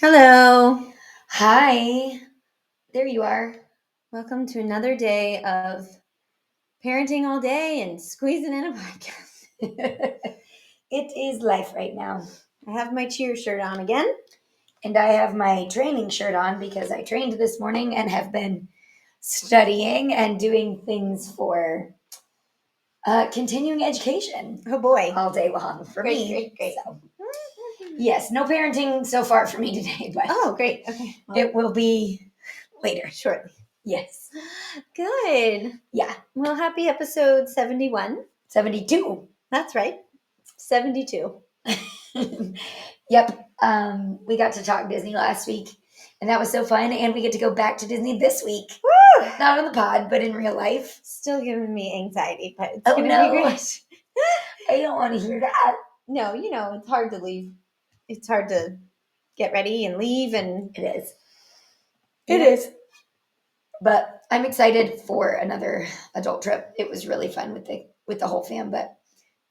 Hello. Hi, there you are. Welcome to another day of parenting all day and squeezing in a podcast. It is life right now. I have my cheer shirt on again. And I have my training shirt on because I trained this morning and have been studying and doing things for continuing education Oh boy. all day long for Great, me. great. So, yes, no parenting so far for me today, but Oh, great. Okay. Well, it will be later. shortly. Yes. Good. Yeah. Well, happy episode 71. 72. That's right. 72. Yep. We got to talk Disney last week, and that was so fun. And we get to go back to Disney this week. Woo! Not on the pod, but in real life. Still giving me anxiety, but it's Oh, going to no. be great. I don't want to hear that. No, it's hard to leave. It's hard to get ready and leave, and It is. It is. But I'm excited for another adult trip. It was really fun with the whole fam, but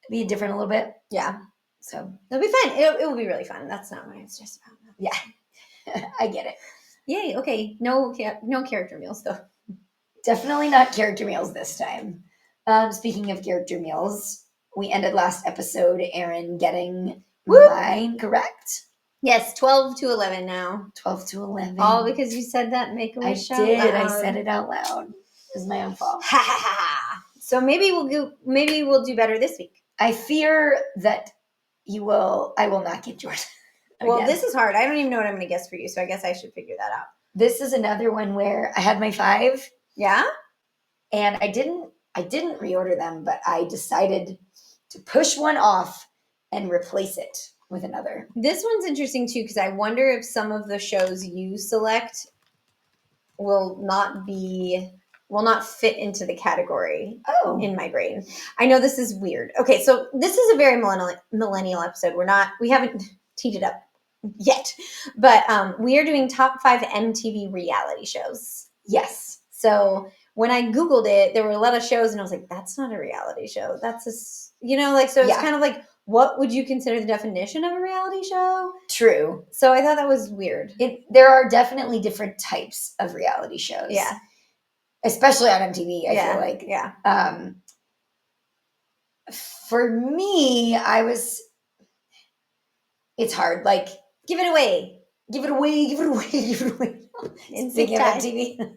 be different a little bit. yeah, So it'll be fun. It will be really fun. That's not what it's just about. yeah, I get it. Yay. Okay. No character meals though. Definitely not character meals this time. Speaking of character meals, we ended last episode, Aaron getting mine correct. Yes, 12 to 11 now. 12 to 11. All because you said that make a I wish did. I said it out loud. It was my own fault. Ha ha ha. So maybe we'll do better this week. I fear that I will not get yours. Well, this is hard. I don't even know what I'm going to guess for you, so I guess I should figure that out. This is another one where I had my 5. Yeah? And I didn't reorder them, but I decided to push one off and replace it with another. This one's interesting too because I wonder if some of the shows you select will not fit into the category in my brain. I know this is weird. Okay, so this is a very millennial episode. We haven't teed it up yet, but we are doing top 5 MTV reality shows. Yes. So when I Googled it, there were a lot of shows and I was like, that's not a reality show. That's so it's kind of like, what would you consider the definition of a reality show? True. So I thought that was weird. There are definitely different types of reality shows. Yeah. Especially on MTV, I feel like. Yeah. For me, it's hard. Like, give it away. Give it away, give it away, give it away. Speaking of MTV,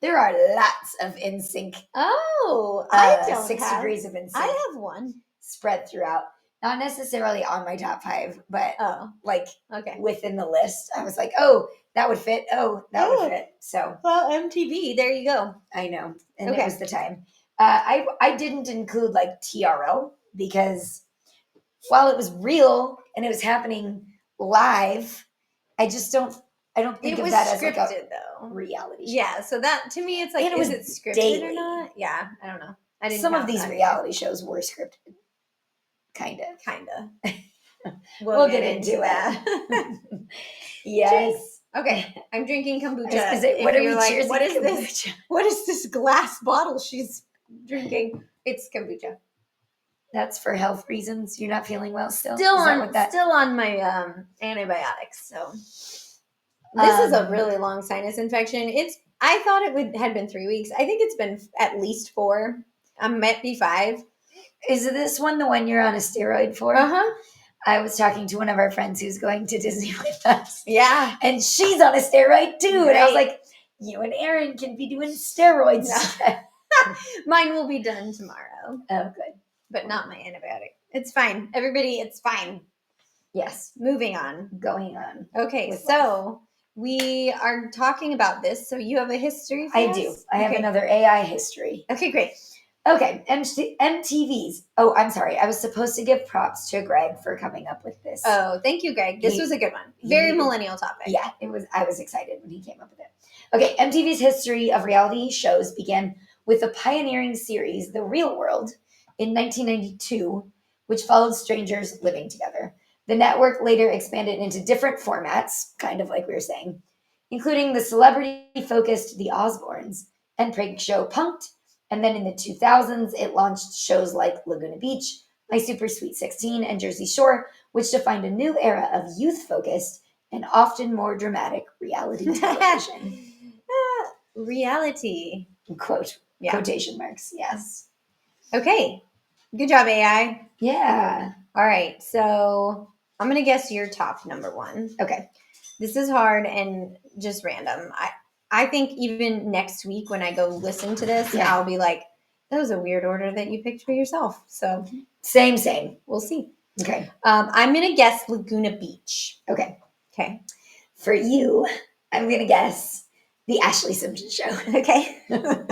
there are lots of NSYNC. Oh, I don't 6 have. degrees of NSYNC. I have one spread throughout. Not necessarily on my top 5, but okay, within the list. I was like, oh, that would fit. Oh, that would fit. So well, MTV, there you go. I know, and it was the time. I didn't include like TRL because while it was real and it was happening live, I don't think of that as scripted, like a though. Reality show. Yeah, so that to me, it's like, is it scripted daily or not? Yeah, I don't know. Some of these reality shows were scripted. Kind of. We'll get into that. Yes. Okay, I'm drinking kombucha. What are we cheering? What is this? What is this glass bottle she's drinking? It's kombucha. That's for health reasons. You're not feeling well still. Still on my antibiotics. So this is a really long sinus infection. I thought had been 3 weeks. I think it's been at least 4. I might be 5. Is this one the one you're on a steroid for? I was talking to one of our friends who's going to Disney with us. Yeah. And she's on a steroid too. Right. And I was like, you and Aaron can be doing steroids. Mine will be done tomorrow. Oh, good. But not my antibiotic. It's fine. Everybody, it's fine. Yes. Moving on. Going on. Okay, so we are talking about this. So you have a history for us? I do. I have another AI history. Okay, great. Okay, MTV's. Oh, I'm sorry. I was supposed to give props to Greg for coming up with this. Oh, thank you, Greg. This was a good one. Very millennial topic. Yeah, it was. I was excited when he came up with it. Okay, MTV's history of reality shows began with the pioneering series The Real World in 1992, which followed strangers living together. The network later expanded into different formats, kind of like we were saying, including the celebrity-focused The Osbournes and prank show Punk'd. And then in the 2000s, it launched shows like Laguna Beach, My Super Sweet 16, and Jersey Shore, which defined a new era of youth-focused and often more dramatic reality television. Reality. Quote, Yeah. quotation marks, yes. Okay. Good job, AI. Yeah. All right. So I'm going to guess your top number one. Okay. This is hard and just random. I think even next week when I go listen to this, I'll be like, that was a weird order that you picked for yourself. So Same. We'll see. Okay. I'm going to guess Laguna Beach. Okay. Okay. For you, I'm going to guess The Ashley Simpson Show. Okay. Good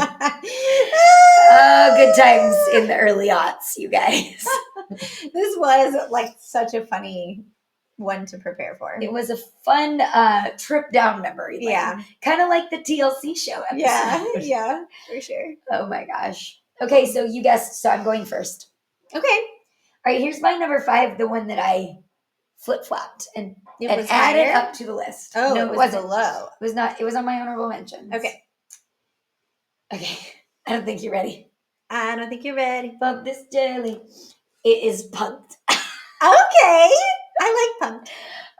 times in the early aughts, you guys. This was like such a funny one to prepare for. It was a fun trip down memory lane. Yeah. Kind of like the TLC show episode. Yeah, for sure. Oh my gosh. Okay, so you guessed, so I'm going first. Okay. All right, here's my number 5, the one that I flip-flopped and added higher? up to the list. Oh, no, it wasn't. Below. It was not. It was on my honorable mentions. Okay. I don't think you're ready. I don't think you're ready. Bump this jelly. It is Punk'd. Okay. I like Punk'd.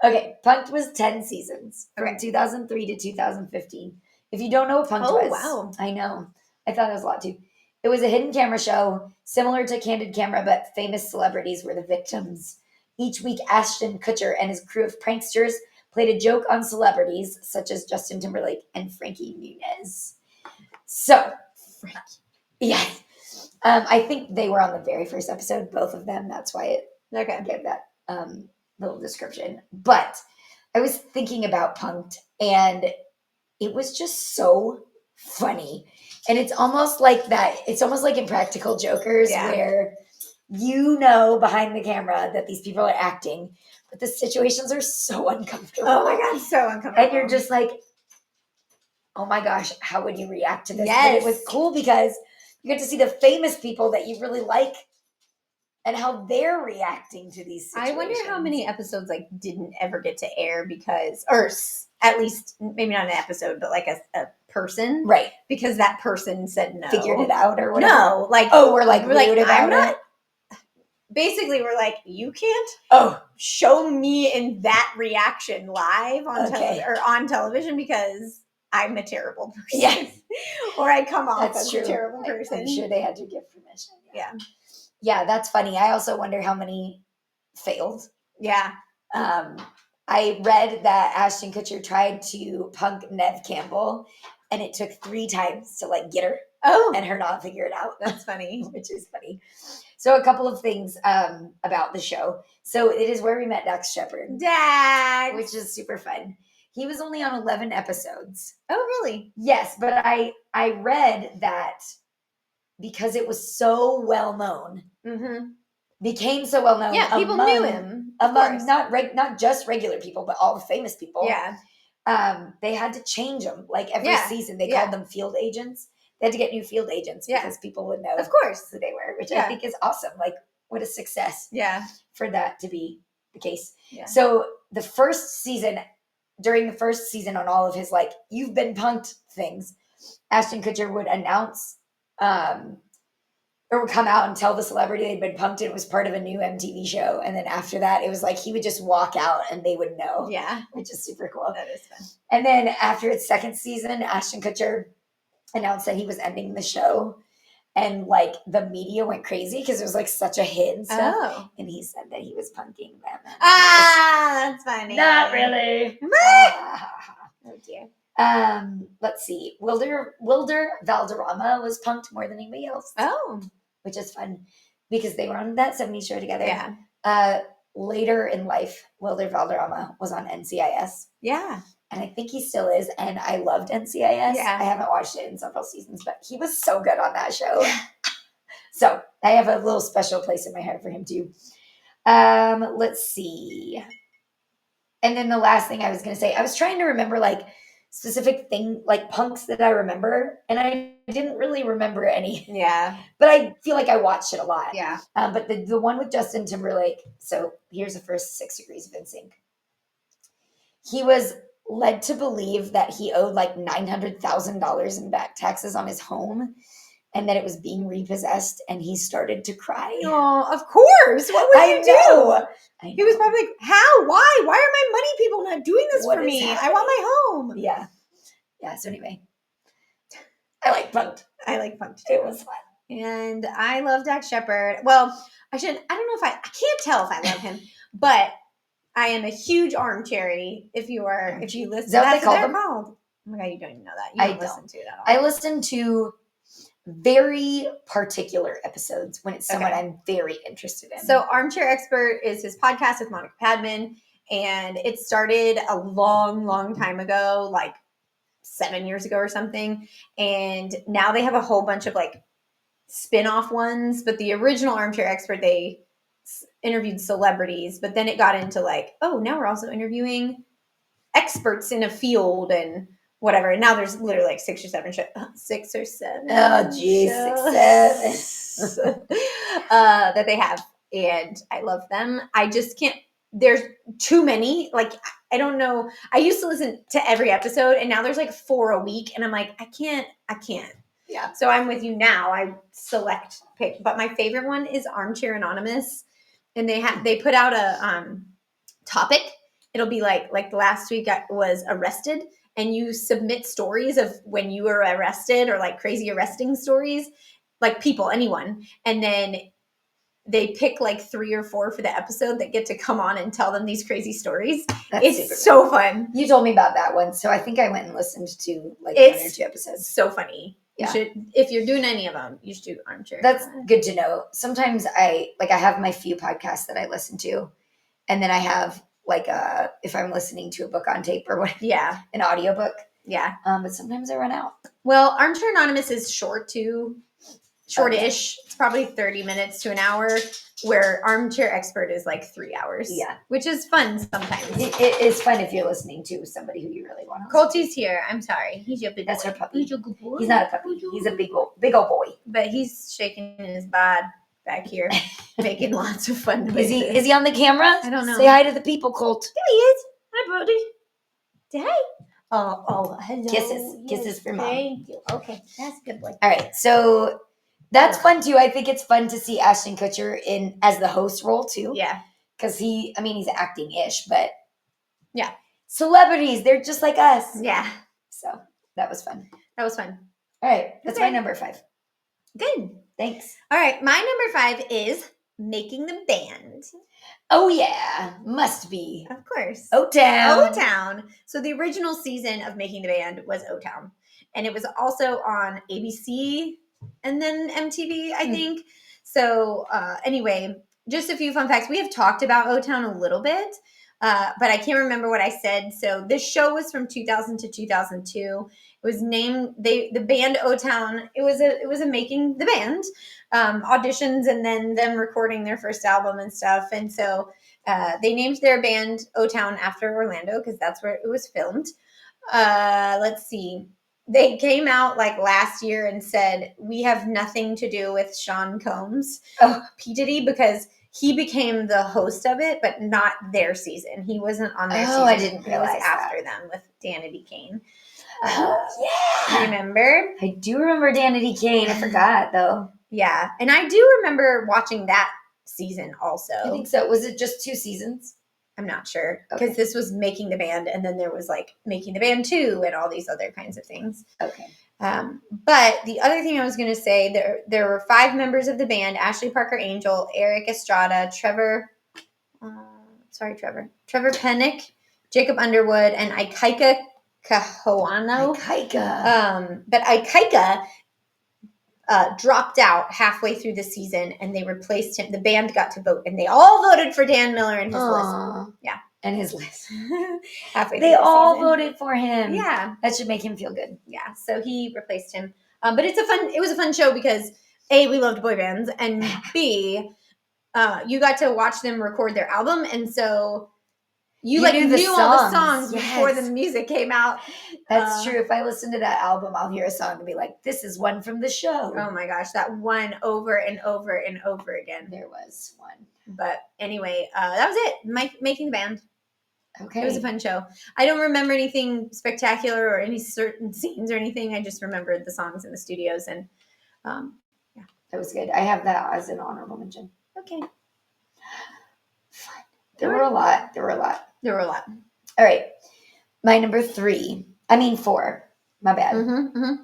Okay, Punk'd was 10 seasons from 2003 to 2015. If you don't know what Punk'd was. Wow. I know. I thought it was a lot too. It was a hidden camera show similar to Candid Camera, but famous celebrities were the victims. Each week, Ashton Kutcher and his crew of pranksters played a joke on celebrities such as Justin Timberlake and Frankie Muniz. So, yeah. I think they were on the very first episode, both of them. That's why it gave that little description. But I was thinking about Punk'd, and it was just so funny. And it's almost like that. It's almost like Impractical Jokers, where you know behind the camera that these people are acting, but the situations are so uncomfortable. Oh my God, so uncomfortable. And you're just like, oh my gosh, how would you react to this? Yes. But it was cool because you get to see the famous people that you really like and how they're reacting to these situations. I wonder how many episodes like didn't ever get to air because, or at least maybe not an episode, but like a person, right? Because that person said no, figured it out or whatever. No, like we're like about I'm not. it. Basically, we're like, you can't show me in that reaction live on on television because I'm a terrible person. Yes. Or I come off as a terrible person. I'm sure they had to give permission. Yeah. Yeah, that's funny. I also wonder how many failed. Yeah. I read that Ashton Kutcher tried to punk Neve Campbell, and it took 3 times to like get her. And her not figure it out. That's funny. Which is funny. So a couple of things about the show. So it is where we met Dax Shepard. Dax! Which is super fun. He was only on 11 episodes. Oh, really? Yes, but I read that because it was so well known, became so well known. Yeah, people knew him. Among not just regular people, but all the famous people. Yeah. They had to change them. Like every season, they called them field agents. They had to get new field agents because people would know, of course, who they were, which I think is awesome. Like, what a success! Yeah, for that to be the case. Yeah. So during the first season, on all of his like "you've been punked" things, Ashton Kutcher would announce, or would come out and tell the celebrity they'd been punked. And it was part of a new MTV show, and then after that, it was like he would just walk out and they would know. Yeah, which is super cool. That is fun. And then after its second season, Ashton Kutcher announced that he was ending the show, and like the media went crazy because it was like such a hit and stuff. And he said that he was punking them. That's funny. Not really. Oh dear. Let's see. Wilder Valderrama was punked more than anybody else. Oh, which is fun because they were on that 70s show together. Yeah. Later in life, Wilder Valderrama was on NCIS. Yeah. And I think he still is. And I loved NCIS. Yeah. I haven't watched it in several seasons, but he was so good on that show. So I have a little special place in my heart for him too. Let's see. And then the last thing I was going to say, I was trying to remember like specific thing, like punks that I remember. And I didn't really remember any. Yeah. But I feel like I watched it a lot. Yeah. But the one with Justin Timberlake. So here's the first 6 degrees of NSYNC. He was led to believe that he owed like $900,000 in back taxes on his home and that it was being repossessed, and he started to cry. Oh, of course. What would you do? I know. He was probably like, how? Why? Why are my money people not doing for me. I want my home. Yeah. Yeah. So anyway, I like Punked. I like Punked too. It was fun. And I love Dax Shepard. Well, I don't know if I can't tell if I love him, but I am a huge armcherry. If you listen, Is that what they call them? called? Oh my God, you don't even know that. You don't listen to it at all. I listen to very particular episodes when it's someone I'm very interested in. So Armchair Expert is his podcast with Monica Padman, and it started a long, long time ago, like 7 years ago or something. And now they have a whole bunch of like spin-off ones, but the original Armchair Expert, they interviewed celebrities, but then it got into like, oh, now we're also interviewing experts in a field and whatever. And now there's literally like 6 or 7 6 or 7. Oh, geez, 6, 7. That they have. And I love them. I just can't, there's too many. Like, I don't know. I used to listen to every episode, and now there's like 4 a week. And I'm like, I can't. Yeah. So I'm with you now. I pick. But my favorite one is Armchair Anonymous. And they put out a topic. It'll be like the last week I was arrested, and you submit stories of when you were arrested or like crazy arresting stories, like people, anyone. And then they pick like 3 or 4 for the episode that get to come on and tell them these crazy stories. It's so fun. You told me about that one. So I think I went and listened to like 1 or 2 episodes. So funny. Yeah. You should, if you're doing any of them, you should do Armchair. That's good to know. Sometimes I have my few podcasts that I listen to, and then I have like if I'm listening to a book on tape or what, an audiobook. Yeah. But sometimes I run out. Well, Armchair Anonymous is short too. Shortish. It's probably 30 minutes to an hour, where Armchair Expert is like 3 hours. Yeah. Which is fun sometimes. It is fun if you're listening to somebody who you really want to Colty's here. I'm sorry. He's your big boy. That's our puppy. He's your good boy. He's not a puppy. He's a big old boy. But he's shaking his bod back here, making lots of fun noises. Is he on the camera? I don't know. Say hi to the people, Colt. There he is. Hi, buddy. Say hi. Oh, hello. Kisses for mom. Thank you. Okay, that's a good boy. All right, so that's fun too. I think it's fun to see Ashton Kutcher as the host role too. Yeah, because he's acting-ish, but yeah, celebrities, they're just like us. Yeah. So that was fun. All right, that's my number 5. Good. Thanks. All right, my number 5 is Making the Band. Oh yeah, must be. Of course. O-Town. So the original season of Making the Band was O-Town. And it was also on ABC and then MTV, I think. So anyway, just a few fun facts. We have talked about O-Town a little bit, but I can't remember what I said. So this show was from 2000 to 2002. It was named the band O-Town. It was a Making the Band auditions, and then them recording their first album and stuff. And so they named their band O-Town after Orlando because that's where it was filmed. Let's see. They came out like last year and said, we have nothing to do with Sean Combs, P. Diddy, because he became the host of it, but not their season. He wasn't on their season. I didn't realize He was after them with Danity Kane. Yeah. Remember? I do remember Danity Kane. I forgot though. Yeah. And I do remember watching that season also. I think so. Was it just 2 seasons? I'm not sure. Because this was Making the Band, and then there was like Making the Band 2 and all these other kinds of things. Okay. But the other thing I was going to say, there were 5 members of the band: Ashley Parker Angel, Eric Estrada, Trevor Pennick, Jacob Underwood, and Ikaika Kahoano. But Ikaika dropped out halfway through the season, and they replaced him. The band got to vote, and they all voted for Dan Miller and his list. Yeah. And his list. Halfway they through the all season. voted for him. Yeah. That should make him feel good. Yeah. So he replaced him. But it was a fun show because A, we loved boy bands, and B, you got to watch them record their album, and so you knew all the songs before the music came out. That's true. If I listen to that album, I'll hear a song and be like, this is one from the show. Oh my gosh, that one over and over and over again. There was one. But anyway, that was it. Making the Band. Okay. It was a fun show. I don't remember anything spectacular or any certain scenes or anything. I just remembered the songs in the studios, and yeah. That was good. I have that as an honorable mention. Okay. Fun. There were a lot. All right. All right. My number 4, my bad, Mm-hmm.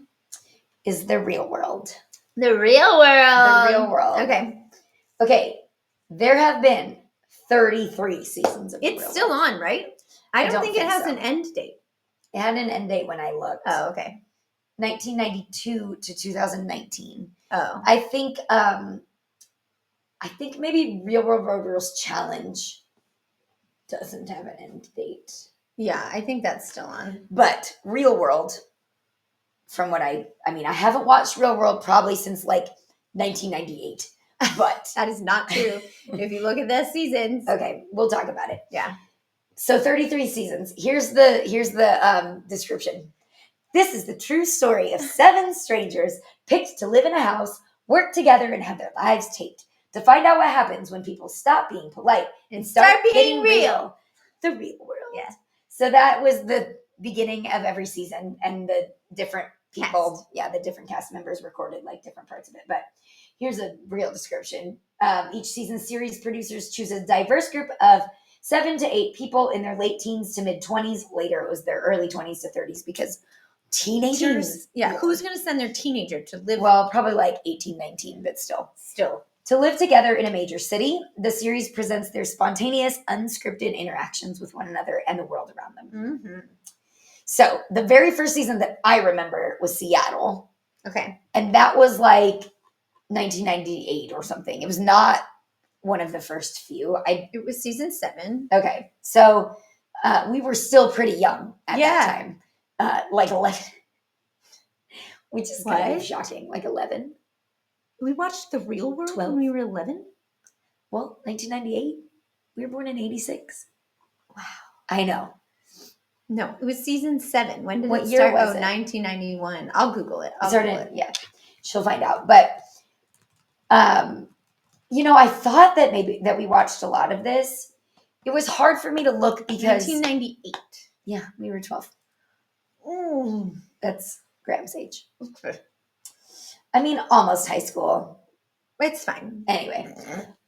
is The Real World. The Real World. The Real World. Okay. Okay. There have been 33 seasons of The Real It's still World. on, right? I don't think it has an end date. It had an end date when I looked. Oh, okay. 1992 to 2019. Oh. I think maybe Real World Road Rules Challenge doesn't have an end date. Yeah, I think that's still on. But Real World, from what I haven't watched Real World probably since like 1998. But that is not true. If you look at the seasons. Okay, we'll talk about it. Yeah. So 33 seasons. Here's the description. This is the true story of 7 strangers picked to live in a house, work together, and have their lives taped. To find out what happens when people stop being polite and start being real. The Real World. Yeah. So that was the beginning of every season, and the different people, the different cast members recorded like different parts of it. But here's a real description. Each season, series producers choose a diverse group of 7 to 8 people in their late teens to mid 20s. Later, it was their early 20s to 30s because teenagers. Yeah. Who's going to send their teenager to live? Well, probably like 18, 19, but still. To live together in a major city, the series presents their spontaneous, unscripted interactions with one another and the world around them. Mm-hmm. So the very first season that I remember was Seattle. Okay. And that was like 1998 or something. It was not one of the first few. It was season 7. Okay. So we were still pretty young at that time. Like 11. Which is kind of shocking. Like 11. We watched The Real World 12. when we were 11? Well, 1998. We were born in 86. Wow. I know. No, it was season 7. When did What it year start? was it? 1991. I'll Google it. Yeah, she'll find out. But, I thought that maybe that we watched a lot of this. It was hard for me to look because 1998. Yeah, we were 12. Mm. That's Graham's age. Okay. I mean, almost high school. It's fine. Anyway,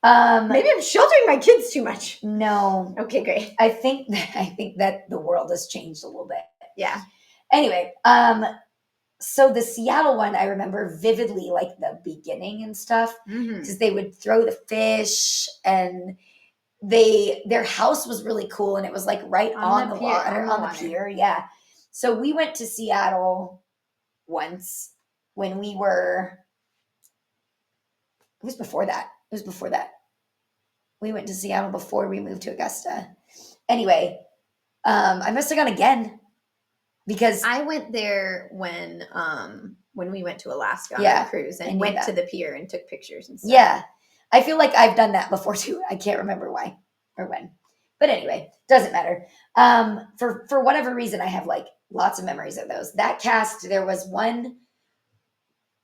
maybe I'm sheltering my kids too much. No. Okay, great. I think that the world has changed a little bit. Yeah. Anyway, so the Seattle one, I remember vividly, like the beginning and stuff, because they would throw the fish, and their house was really cool, and it was like right on the water, on the pier. Yeah. So we went to Seattle once when we were. It was before that. We went to Seattle before we moved to Augusta. Anyway, I must have gone again because I went there when we went to Alaska on a cruise and went to the pier and took pictures and stuff. Yeah. I feel like I've done that before too. I can't remember why or when. But anyway, doesn't matter. For whatever reason, I have like lots of memories of those. That cast, there was one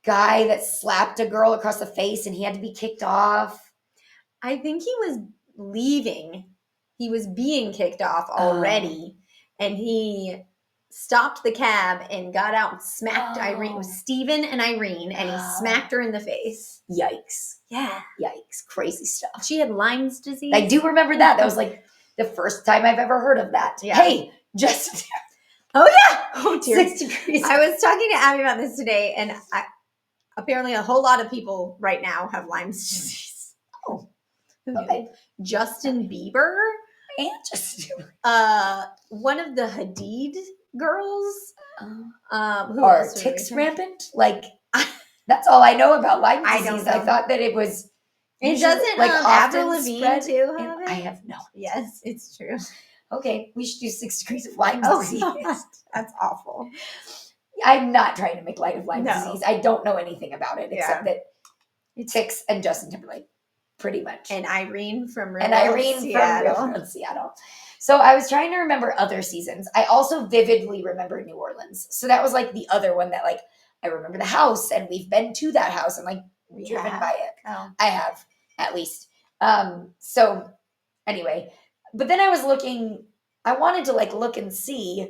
guy that slapped a girl across the face and he had to be kicked off. I think he was leaving. He was being kicked off already. And he stopped the cab and got out and smacked Irene. It was Steven and Irene, and he smacked her in the face. Yikes. Yeah. Yikes. Crazy stuff. She had Lyme's disease. I do remember that. That was like the first time I've ever heard of that. Yeah. Hey, just... Oh, yeah. Oh, dear. 6 degrees. I was talking to Abby about this today, and apparently a whole lot of people right now have Lyme's disease. Oh. Who knew? Justin Bieber. And Justin. One of the Hadid girls. Who are ticks rampant? Like, that's all I know about Lyme disease. I don't know. I thought that it was... It doesn't like Avril Lavigne too have it? I have no. Yes, it's true. Okay, we should do 6 degrees of Lyme disease. That's awful. I'm not trying to make light of Lyme No. disease. I don't know anything about it except that ticks and Justin Timberlake, pretty much. And Irene from Seattle. So I was trying to remember other seasons. I also vividly remember New Orleans. So that was like the other one that like I remember the house, and we've been to that house and like driven by it. Oh. I have, at least. So anyway, but then I was looking, I wanted to like look and see,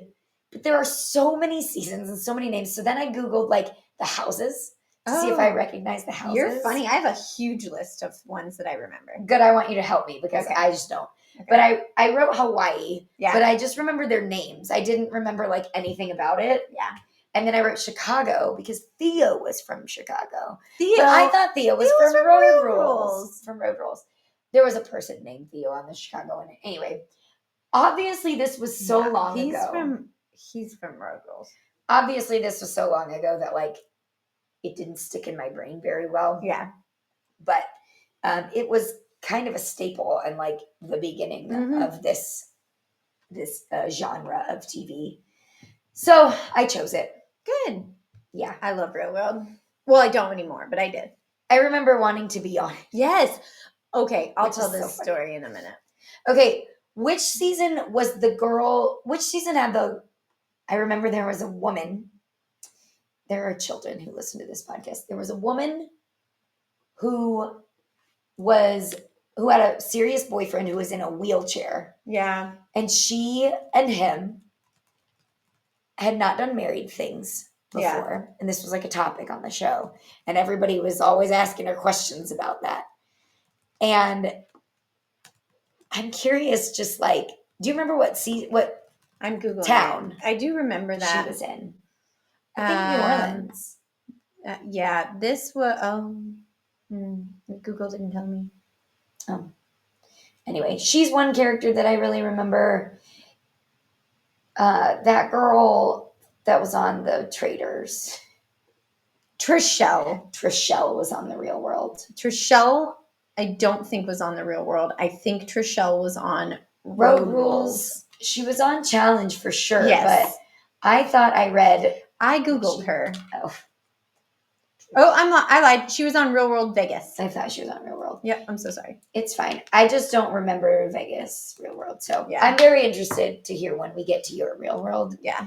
but there are so many seasons and so many names. So then I Googled like the houses to see if I recognize the houses. You're funny. I have a huge list of ones that I remember. Good. I want you to help me because I just don't. But I wrote Hawaii. Yeah. But I just remember their names. I didn't remember like anything about it. Yeah. And then I wrote Chicago because Theo was from Chicago. Theo, But I thought Theo was from Real Road Rules. Rules. From Road Rules. There was a person named Theo on the Chicago one. Anyway, obviously this was so long ago. He's from Road Rules. Obviously this was so long ago that like it didn't stick in my brain very well. Yeah. But it was kind of a staple and like the beginning of this genre of TV. So I chose it. Good. Yeah. I love Real World. Well, I don't anymore, but I did. I remember wanting to be on it. Yes. Okay, I'll Which tell is this so story in a minute. Okay, which season was the girl? Which season had the? I remember there was a woman. There are children who listen to this podcast. There was a woman who had a serious boyfriend who was in a wheelchair. Yeah. And she and him had not done married things before. Yeah. And this was like a topic on the show. And everybody was always asking her questions about that. And I'm curious, just like, do you remember what I'm Googling town? I do remember that. She was in. I think New Orleans. Yeah, this was, Google didn't tell me. Oh. Anyway, she's one character that I really remember. That girl that was on the Traitors. Trishelle was on The Real World. Trishelle, I don't think was on The Real World. I think Trishelle was on Road Rules. She was on Challenge for sure. Yes. But I thought I Googled her. Oh, I lied. She was on Real World Vegas. I thought she was on Real World. Yep, I'm so sorry. It's fine. I just don't remember Vegas Real World. So yeah. I'm very interested to hear when we get to your Real World. Yeah.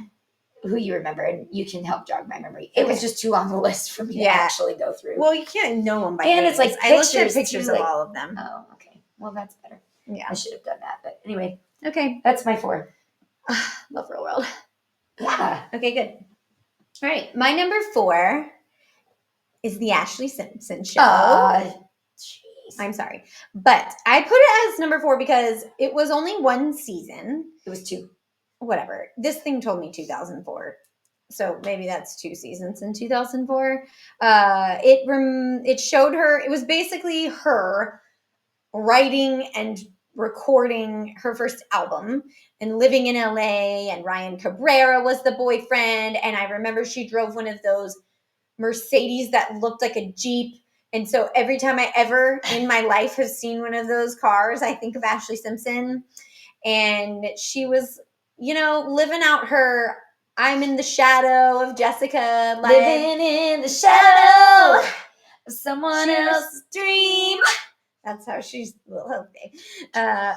Who you remember, and you can help jog my memory. It was just too on the list for me to actually go through. Well, you can't know them by name. It's like I looked at pictures of all of them. Oh, okay. Well, that's better. Yeah. I should have done that. But anyway. Okay. That's my 4. Love Real World. Yeah. Okay, good. All right. My number 4 is the Ashley Simpson Show. Jeez. I'm sorry. But I put it as number 4 because it was only one season. It was 2. Whatever. This thing told me 2004. So maybe that's 2 seasons in 2004. It showed her, it was basically her writing and recording her first album and living in LA, and Ryan Cabrera was the boyfriend. And I remember she drove one of those Mercedes that looked like a Jeep. And so every time I ever in my life have seen one of those cars, I think of Ashley Simpson. And she was, living out her I'm in the shadow of Jessica. Living in the shadow of someone else's dream. That's how she's, okay.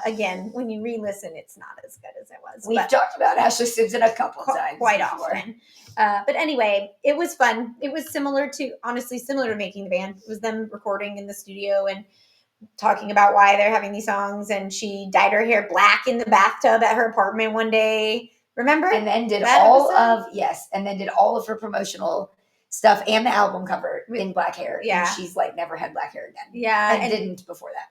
Again, when you re-listen, it's not as good as it was. We've talked about Ashley Simpson a couple times. Quite often. But anyway, it was fun. It was similar to Making the Band. It was them recording in the studio and talking about why they're having these songs. And she dyed her hair black in the bathtub at her apartment one day. Remember? And then did all of her promotional stuff and the album cover in black hair. Yeah. And she's like never had black hair again. Yeah. And didn't before that.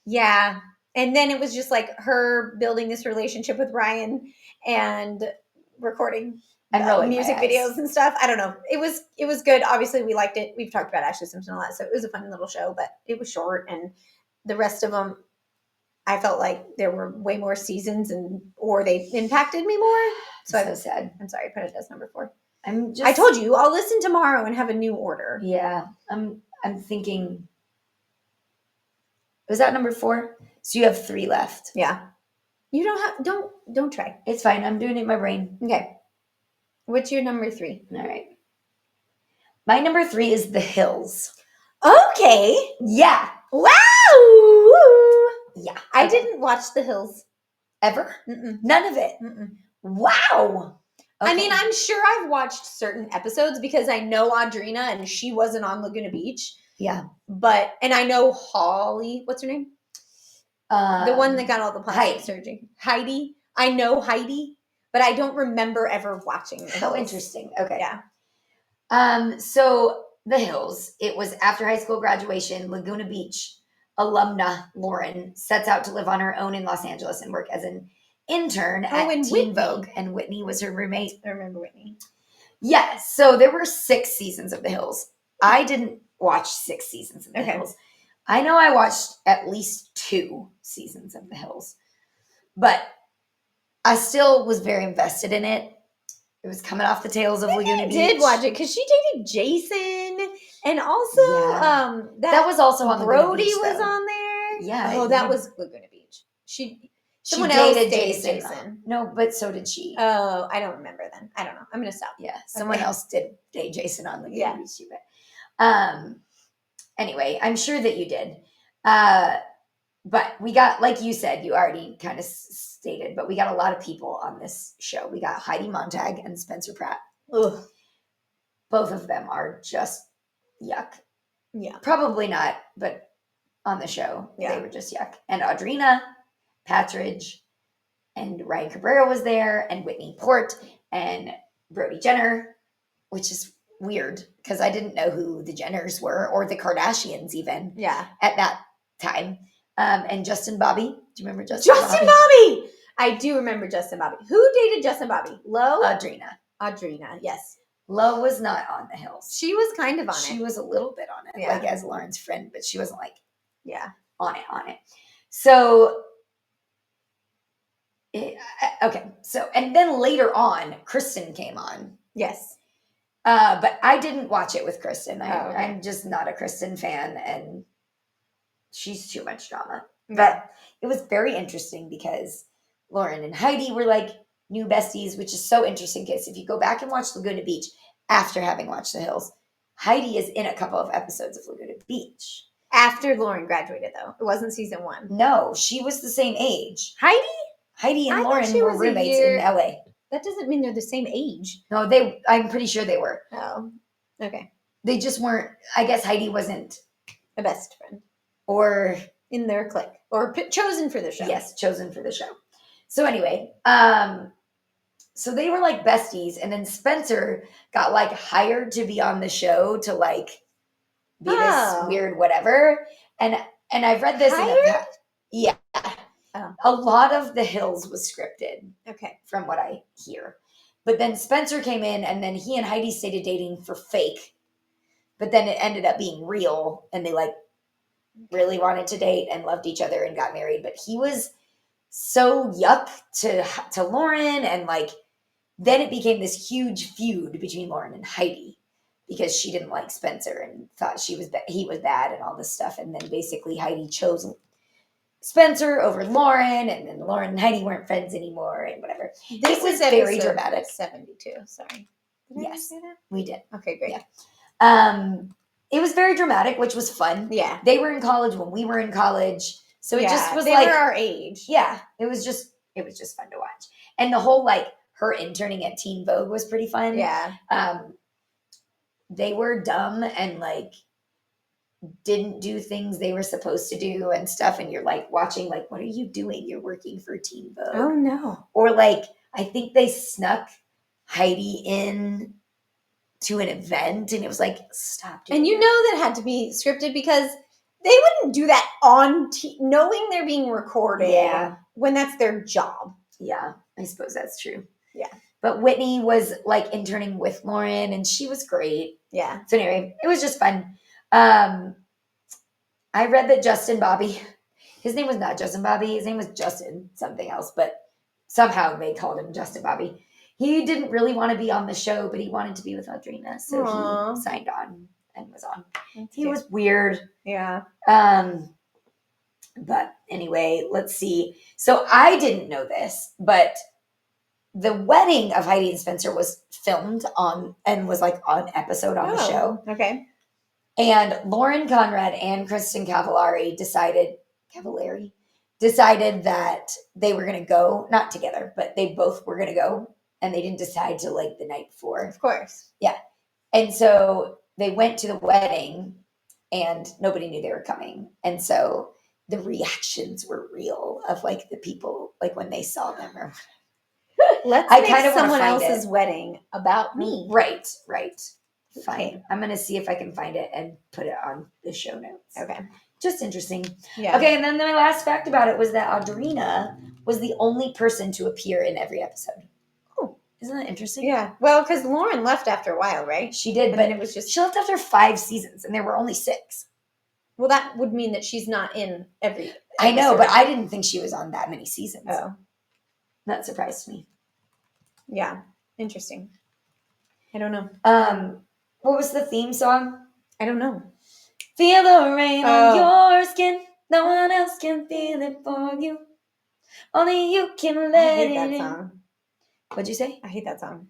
Yeah. And then it was just like her building this relationship with Ryan and recording music videos and stuff. I don't know. It was good. Obviously we liked it. We've talked about Ashley Simpson a lot. So it was a fun little show, but it was short, and the rest of them, I felt like there were way more seasons or they impacted me more. So sad. I'm sorry. I put it as number 4. I told you I'll listen tomorrow and have a new order. Yeah. I'm thinking, was that number 4? So you have 3 left. Yeah. You don't try. It's fine. I'm doing it in my brain. Okay. What's your number 3? All right. My number 3 is The Hills. Okay. Yeah. Wow. Yeah. I didn't watch The Hills. Ever? Mm-mm. None of it? Mm-mm. Wow. Okay. I mean, I'm sure I've watched certain episodes because I know Audrina and she wasn't on Laguna Beach. Yeah. And I know Holly, what's her name? The one that got all the plastic surgery. Heidi. I know Heidi, but I don't remember ever watching The Hills. How interesting. Okay. Yeah. So The Hills, it was after high school graduation, Laguna Beach. alumna Lauren sets out to live on her own in Los Angeles and work as an intern at and Teen Whitney. Vogue. And Whitney was her roommate. I remember Whitney. Yes. So there were 6 seasons of The Hills. I didn't watch 6 seasons of The Hills. I know I watched at least 2 seasons of The Hills. But I still was very invested in it. It was coming off the tails of Laguna Beach. I did watch it because she dated Jason, and also that was also on Laguna Brody Beach, was though. on there. Yeah. Oh, that was Laguna Beach. Someone dated else dated Jason. No, but so did she. Oh, I don't remember then. I don't know. I'm gonna stop. Yeah, someone else did date Jason on Laguna Beach too. But anyway, I'm sure that you did. But we got, like you said, you already kind of stated, but we got a lot of people on this show. We got Heidi Montag and Spencer Pratt. Ugh. Both of them are just yuck. Yeah. Probably not, but on the show, they were just yuck. And Audrina Patridge and Ryan Cabrera was there, and Whitney Port and Brody Jenner, which is weird because I didn't know who the Jenners were or the Kardashians even at that time. And Justin Bobby. Do you remember Justin Bobby? I do remember Justin Bobby. Who dated Justin Bobby? Lo? Audrina, yes. Lo was not on The Hills. She was kind of on it. She was a little bit on it, like as Lauren's friend, but she wasn't like on it. So, okay. So, and then later on, Kristen came on. Yes. But I didn't watch it with Kristen. Okay. I'm just not a Kristen fan, and she's too much drama. Okay. But it was very interesting because Lauren and Heidi were like new besties, which is so interesting because if you go back and watch Laguna Beach after having watched The Hills, Heidi is in a couple of episodes of Laguna Beach. After Lauren graduated, though. It wasn't season 1. No, she was the same age. Heidi and Lauren were roommates in LA. That doesn't mean they're the same age. No, I'm pretty sure they were. Oh, okay. They just weren't, I guess Heidi wasn't a best friend. Or in their clique. Or chosen for the show. Yes, chosen for the show. So anyway, so they were like besties, and then Spencer got like hired to be on the show to like be this weird whatever. And I've read this in the past. Yeah. Oh. A lot of The Hills was scripted. Okay. From what I hear. But then Spencer came in, and then he and Heidi started dating for fake. But then it ended up being real, and they like really wanted to date and loved each other and got married. But he was so yuck to Lauren, and like then it became this huge feud between Lauren and Heidi because she didn't like Spencer and thought he was bad and all this stuff. And then basically Heidi chose Spencer over Lauren, and then Lauren and Heidi weren't friends anymore and whatever. This was very dramatic. 72. Sorry. Yes, we did. Okay, great. Yeah. It was very dramatic, which was fun. Yeah. They were in college when we were in college. So it just was they were our age. Yeah. It was just fun to watch. And the whole like her interning at Teen Vogue was pretty fun. Yeah. They were dumb and like didn't do things they were supposed to do and stuff. And you're like watching, like, what are you doing? You're working for Teen Vogue. Oh no. Or like, I think they snuck Heidi in to an event, and it was like, stop doing and you know that had to be scripted because they wouldn't do that on knowing they're being recorded when that's their job. Yeah, I suppose that's true. Yeah. But Whitney was like interning with Lauren, and she was great. Yeah. So anyway, it was just fun. I read that Justin Bobby, his name was not Justin Bobby, his name was Justin something else, but somehow they called him Justin Bobby. He didn't really want to be on the show, but he wanted to be with Audrina, so he signed on and was on. He was weird. Yeah. But anyway, let's see. So I didn't know this, but the wedding of Heidi and Spencer was filmed on and was like an episode on the show. Okay. And Lauren Conrad and Kristen Cavallari decided that they were going to go, not together, but they both were going to go. And they didn't decide till like the night before. Of course. Yeah. And so they went to the wedding and nobody knew they were coming. And so the reactions were real of like the people, like when they saw them. Or Let's make someone else's wedding about me. Right. Fine. I'm going to see if I can find it and put it on the show notes. Okay. Just interesting. Yeah. Okay, and then my last fact about it was that Audrina was the only person to appear in every episode. Oh, isn't that interesting? Yeah. Well, because Lauren left after a while, right? She did, And but then it was just she left after 5 seasons, and there were only 6. Well, that would mean that she's not in every I know, episode. but I didn't think she was on that many seasons. Oh, That surprised me. yeah. Interesting. I don't know. What was the theme song? I don't know. Feel the rain on your skin. No one else can feel it for you. Only you can let I it hate in. that song. What'd you say? I hate that song.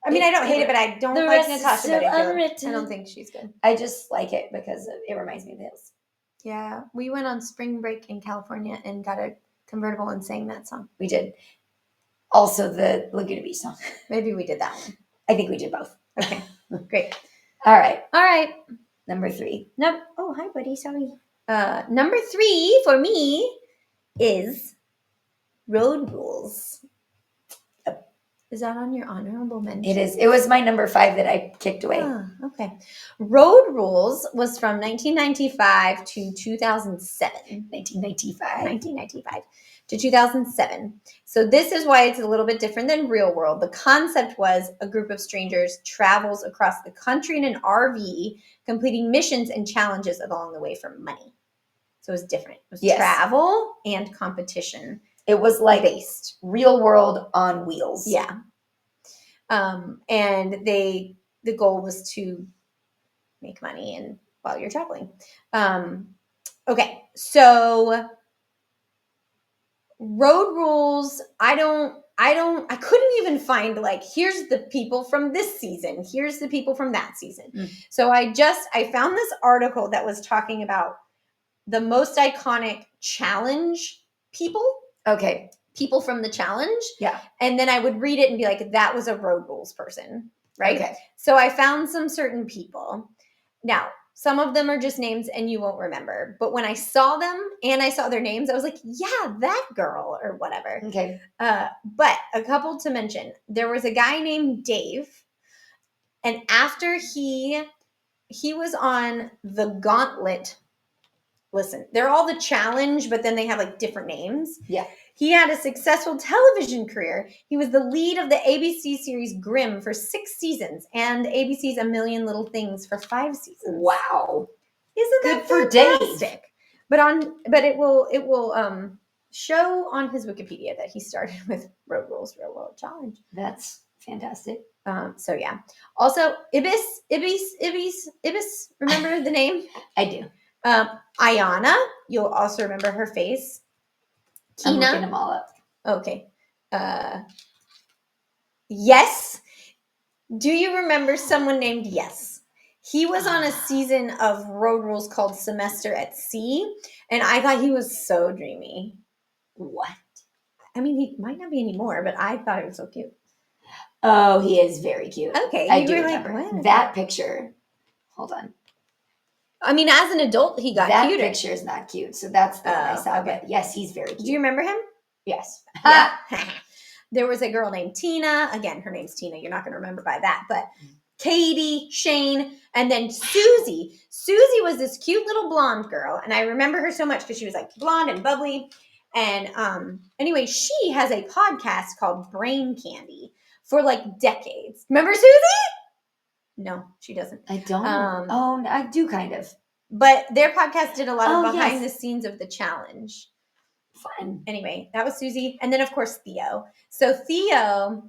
I mean, I don't hate it, but I don't like Natasha Bedingfield. I don't think she's good. I just like it because it reminds me of the hills. Yeah, we went on spring break in California and got a convertible and sang that song. We did. Also, the Laguna Beach song. Maybe we did that one. I think we did both. Okay, great. All right. Number 3. Nope. Oh, hi, buddy. Sorry. Number 3 for me is Road Rules. Is that on your honorable mention? It is. It was my number 5 that I kicked away. Okay. Road Rules was from 1995 to 2007. 1995 to 2007. So this is why it's a little bit different than Real World. The concept was a group of strangers travels across the country in an RV, completing missions and challenges along the way for money. So it was different. It was travel and competition. It was like based Real World on wheels. Yeah. And the goal was to make money and while you're traveling. Okay. So Road Rules, I couldn't even find like, here's the people from this season. Here's the people from that season. So I found this article that was talking about the most iconic challenge people. Okay. People from the challenge. Yeah. And then I would read it and be like, that was a Road Rules person. Right. Okay. So I found some certain people. Now, some of them are just names and you won't remember. But when I saw them and I saw their names, I was like, yeah, that girl or whatever. Okay. But a couple to mention. There was a guy named Dave. And after he was on the Gauntlet. Listen, they're all the challenge, but then they have like different names. Yeah. He had a successful television career. He was the lead of the ABC series Grimm for 6 seasons and ABC's A Million Little Things for 5 seasons. Wow. Isn't good that for fantastic? Dave. But it will show on his Wikipedia that he started with Road Rules Real World Challenge. That's fantastic. So yeah. Also, Ibis. Remember the name? I do. Ayana. You'll also remember her face. I'm looking them all up. Okay. Yes. Do you remember someone named Yes? He was on a season of Road Rules called Semester at Sea, and I thought he was so dreamy. What? I mean, he might not be anymore, but I thought he was so cute. Oh, he is very cute. Okay. I do remember. That picture. Hold on. I mean, as an adult, he got cuter. That picture is not cute, so that's the one I saw. Okay. But yes, he's very cute. Do you remember him? Yes. Yeah. There was a girl named Tina. Again, her name's Tina. You're not going to remember by that. But Katie, Shane, and then Susie. Susie was this cute little blonde girl. And I remember her so much because she was like blonde and bubbly. And anyway, she has a podcast called Brain Candy for like decades. Remember Susie? No, she doesn't. I don't. I do kind of. But their podcast did a lot of behind the scenes of the challenge. Fun. Anyway, that was Susie. And then, of course, Theo. So Theo,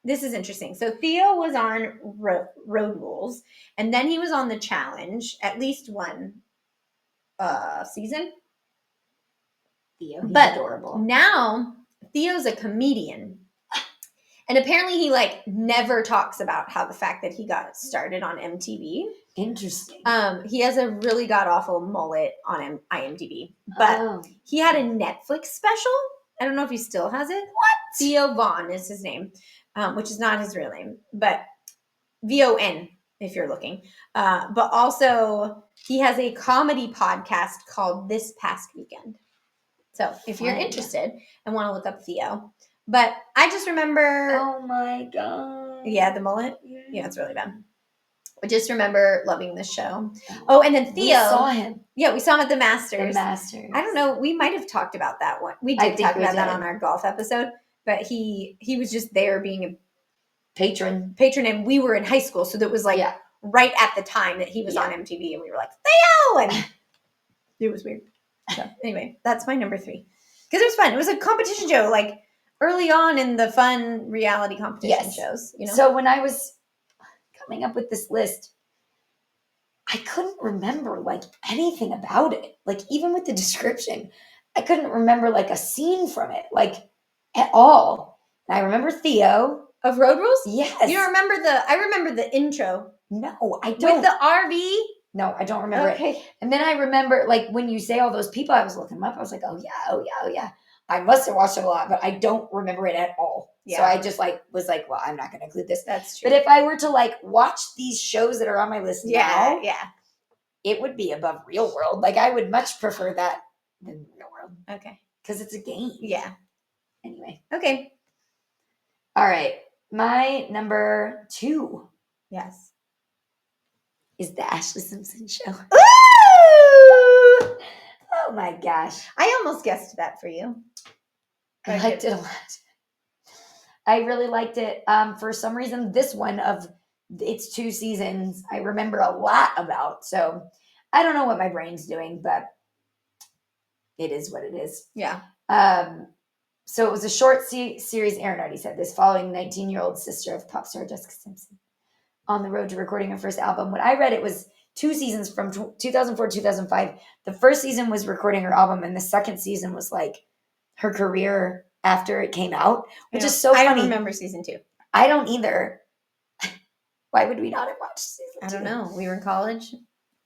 this is interesting. So Theo was on Road Rules. And then he was on the challenge, at least one season. Theo, he's adorable. Now, Theo's a comedian. And apparently he like never talks about how the fact that he got started on MTV. Interesting. He has a really god-awful mullet on IMDb. But he had a Netflix special. I don't know if he still has it. What? Theo Vaughn is his name, which is not his real name. But VON, if you're looking. But also he has a comedy podcast called This Past Weekend. So if you're interested and want to look up Theo. But I just remember... Oh, my God. Yeah, the mullet? Yeah, it's really bad. I just remember loving this show. Oh, and then Theo. We saw him. Yeah, we saw him at the Masters. The Masters. I don't know. We might have talked about that one. We did talk about that on our golf episode. But he was just there being a patron, and we were in high school, so that was like right at the time that he was on MTV, and we were like Theo, and it was weird. So anyway, that's my number 3 because it was fun. It was a competition show, like early on in the fun reality competition shows. You know. So when I was coming up with this list, I couldn't remember like anything about it. Like even with the description, I couldn't remember like a scene from it, like at all. And I remember Theo of Road Rules. Yes. You don't remember I remember the intro. No, I don't. With the RV. No, I don't remember it. And then I remember like when you say all those people, I was looking them up. I was like, oh yeah. I must have watched it a lot, but I don't remember it at all. Yeah. So I just was like, well, I'm not going to include this. That's true. But if I were to like watch these shows that are on my list now, it would be above Real World. Like I would much prefer that than Real World. Okay. Because it's a game. Yeah. Anyway. Okay. All right. My number 2. Yes. Is the Ashley Simpson Show. Ooh! Oh my gosh. I almost guessed that for you. I liked it a lot. I really liked it. For some reason, this one of its 2 seasons, I remember a lot about. So I don't know what my brain's doing, but it is what it is. Yeah. So it was a short series, Aaron already said this, following 19-year-old sister of pop star Jessica Simpson on the road to recording her first album. When I read it was 2 seasons from 2004 to 2005. The first season was recording her album, and the second season was like her career after it came out, which is so funny. I don't remember season 2. I don't either. Why would we not have watched season 2? I don't know. We were in college.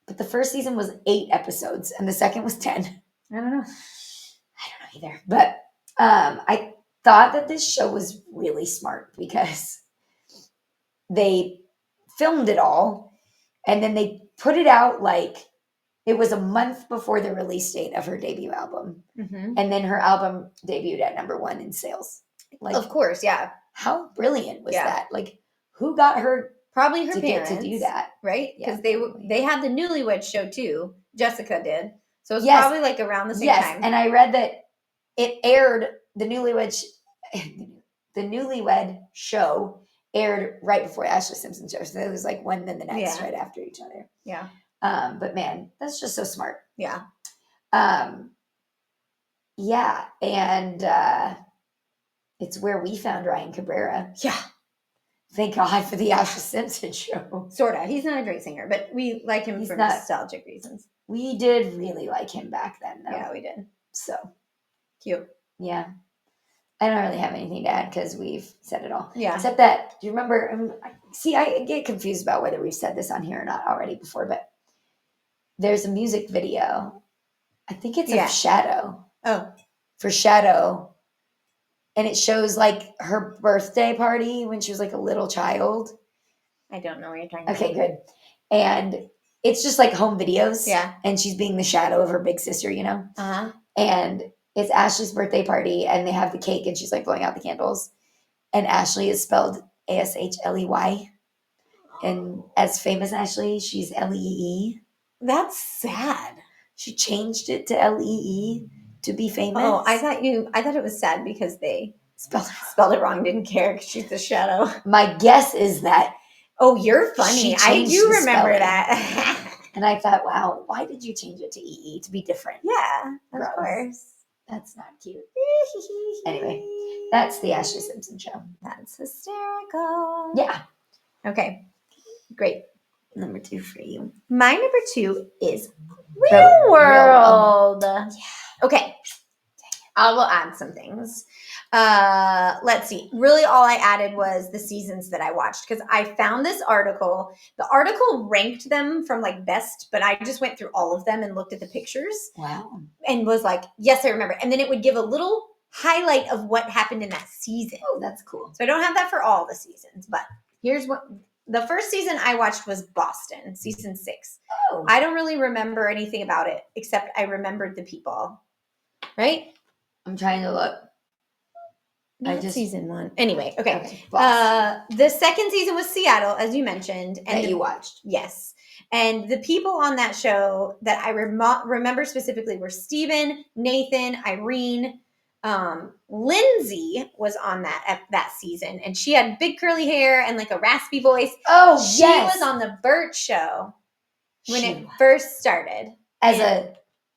But the first season was 8 episodes, and the second was 10. I don't know. I don't know either. But I thought that this show was really smart because they filmed it all, and then they put it out like it was a month before the release date of her debut album. Mm-hmm. And then her album debuted at number 1 in sales. Like, of course, yeah. How brilliant was that? Like, who got her? Probably her parents get to do that, right? Because they had the Newlywed Show too. Jessica did, so it was probably like around the same time. And I read that it aired the Newlywed Show aired right before Ashley Simpson Show, so it was like one then the next, right after each other. Yeah. But man, that's just so smart. Yeah. Yeah, and it's where we found Ryan Cabrera. Yeah. Thank God for the Ashley Simpson Show. Sorta. He's not a great singer, but we like him for nostalgic reasons. We did really like him back then, though. Yeah, we did. So cute. Yeah. I don't really have anything to add because we've said it all. Yeah. Except that, do you remember? See, I get confused about whether we've said this on here or not already before, but there's a music video. I think it's of Shadow. Oh. For Shadow. And it shows like her birthday party when she was like a little child. I don't know what you're talking about. Okay, good. And it's just like home videos. Yeah. And she's being the shadow of her big sister, you know? Uh-huh. And it's Ashley's birthday party, and they have the cake, and she's like blowing out the candles. And Ashley is spelled Ashley. And as famous Ashley, she's Lee. That's sad. She changed it to Lee to be famous. Oh, I thought it was sad because they spelled it wrong, didn't care because she's the shadow. My guess is that. Oh, you're funny. I do remember that. And I thought, wow, why did you change it to EE to be different? Yeah, of course. That's not cute. Anyway, that's the Ashley Simpson Show. That's hysterical. Yeah. Okay. Great. Number 2 for you. My number 2 is Real World. Yeah. Okay. I will add some things. Let's see. Really, all I added was the seasons that I watched because I found this article. The article ranked them from like best, but I just went through all of them and looked at the pictures. Wow. And was like, yes, I remember. And then it would give a little highlight of what happened in that season. Oh, that's cool. So I don't have that for all the seasons, but here's what. The first season I watched was Boston, season 6. Oh. I don't really remember anything about it except I remembered the people. Right? I'm trying to look. Not season 1. Anyway, okay. Boston. The second season was Seattle, as you mentioned. And that you watched. Yes. And the people on that show that I remember specifically were Steven, Nathan, Irene. Lindsay was on that season, and she had big curly hair and like a raspy voice. Oh, she was on the Burt show when it first started as a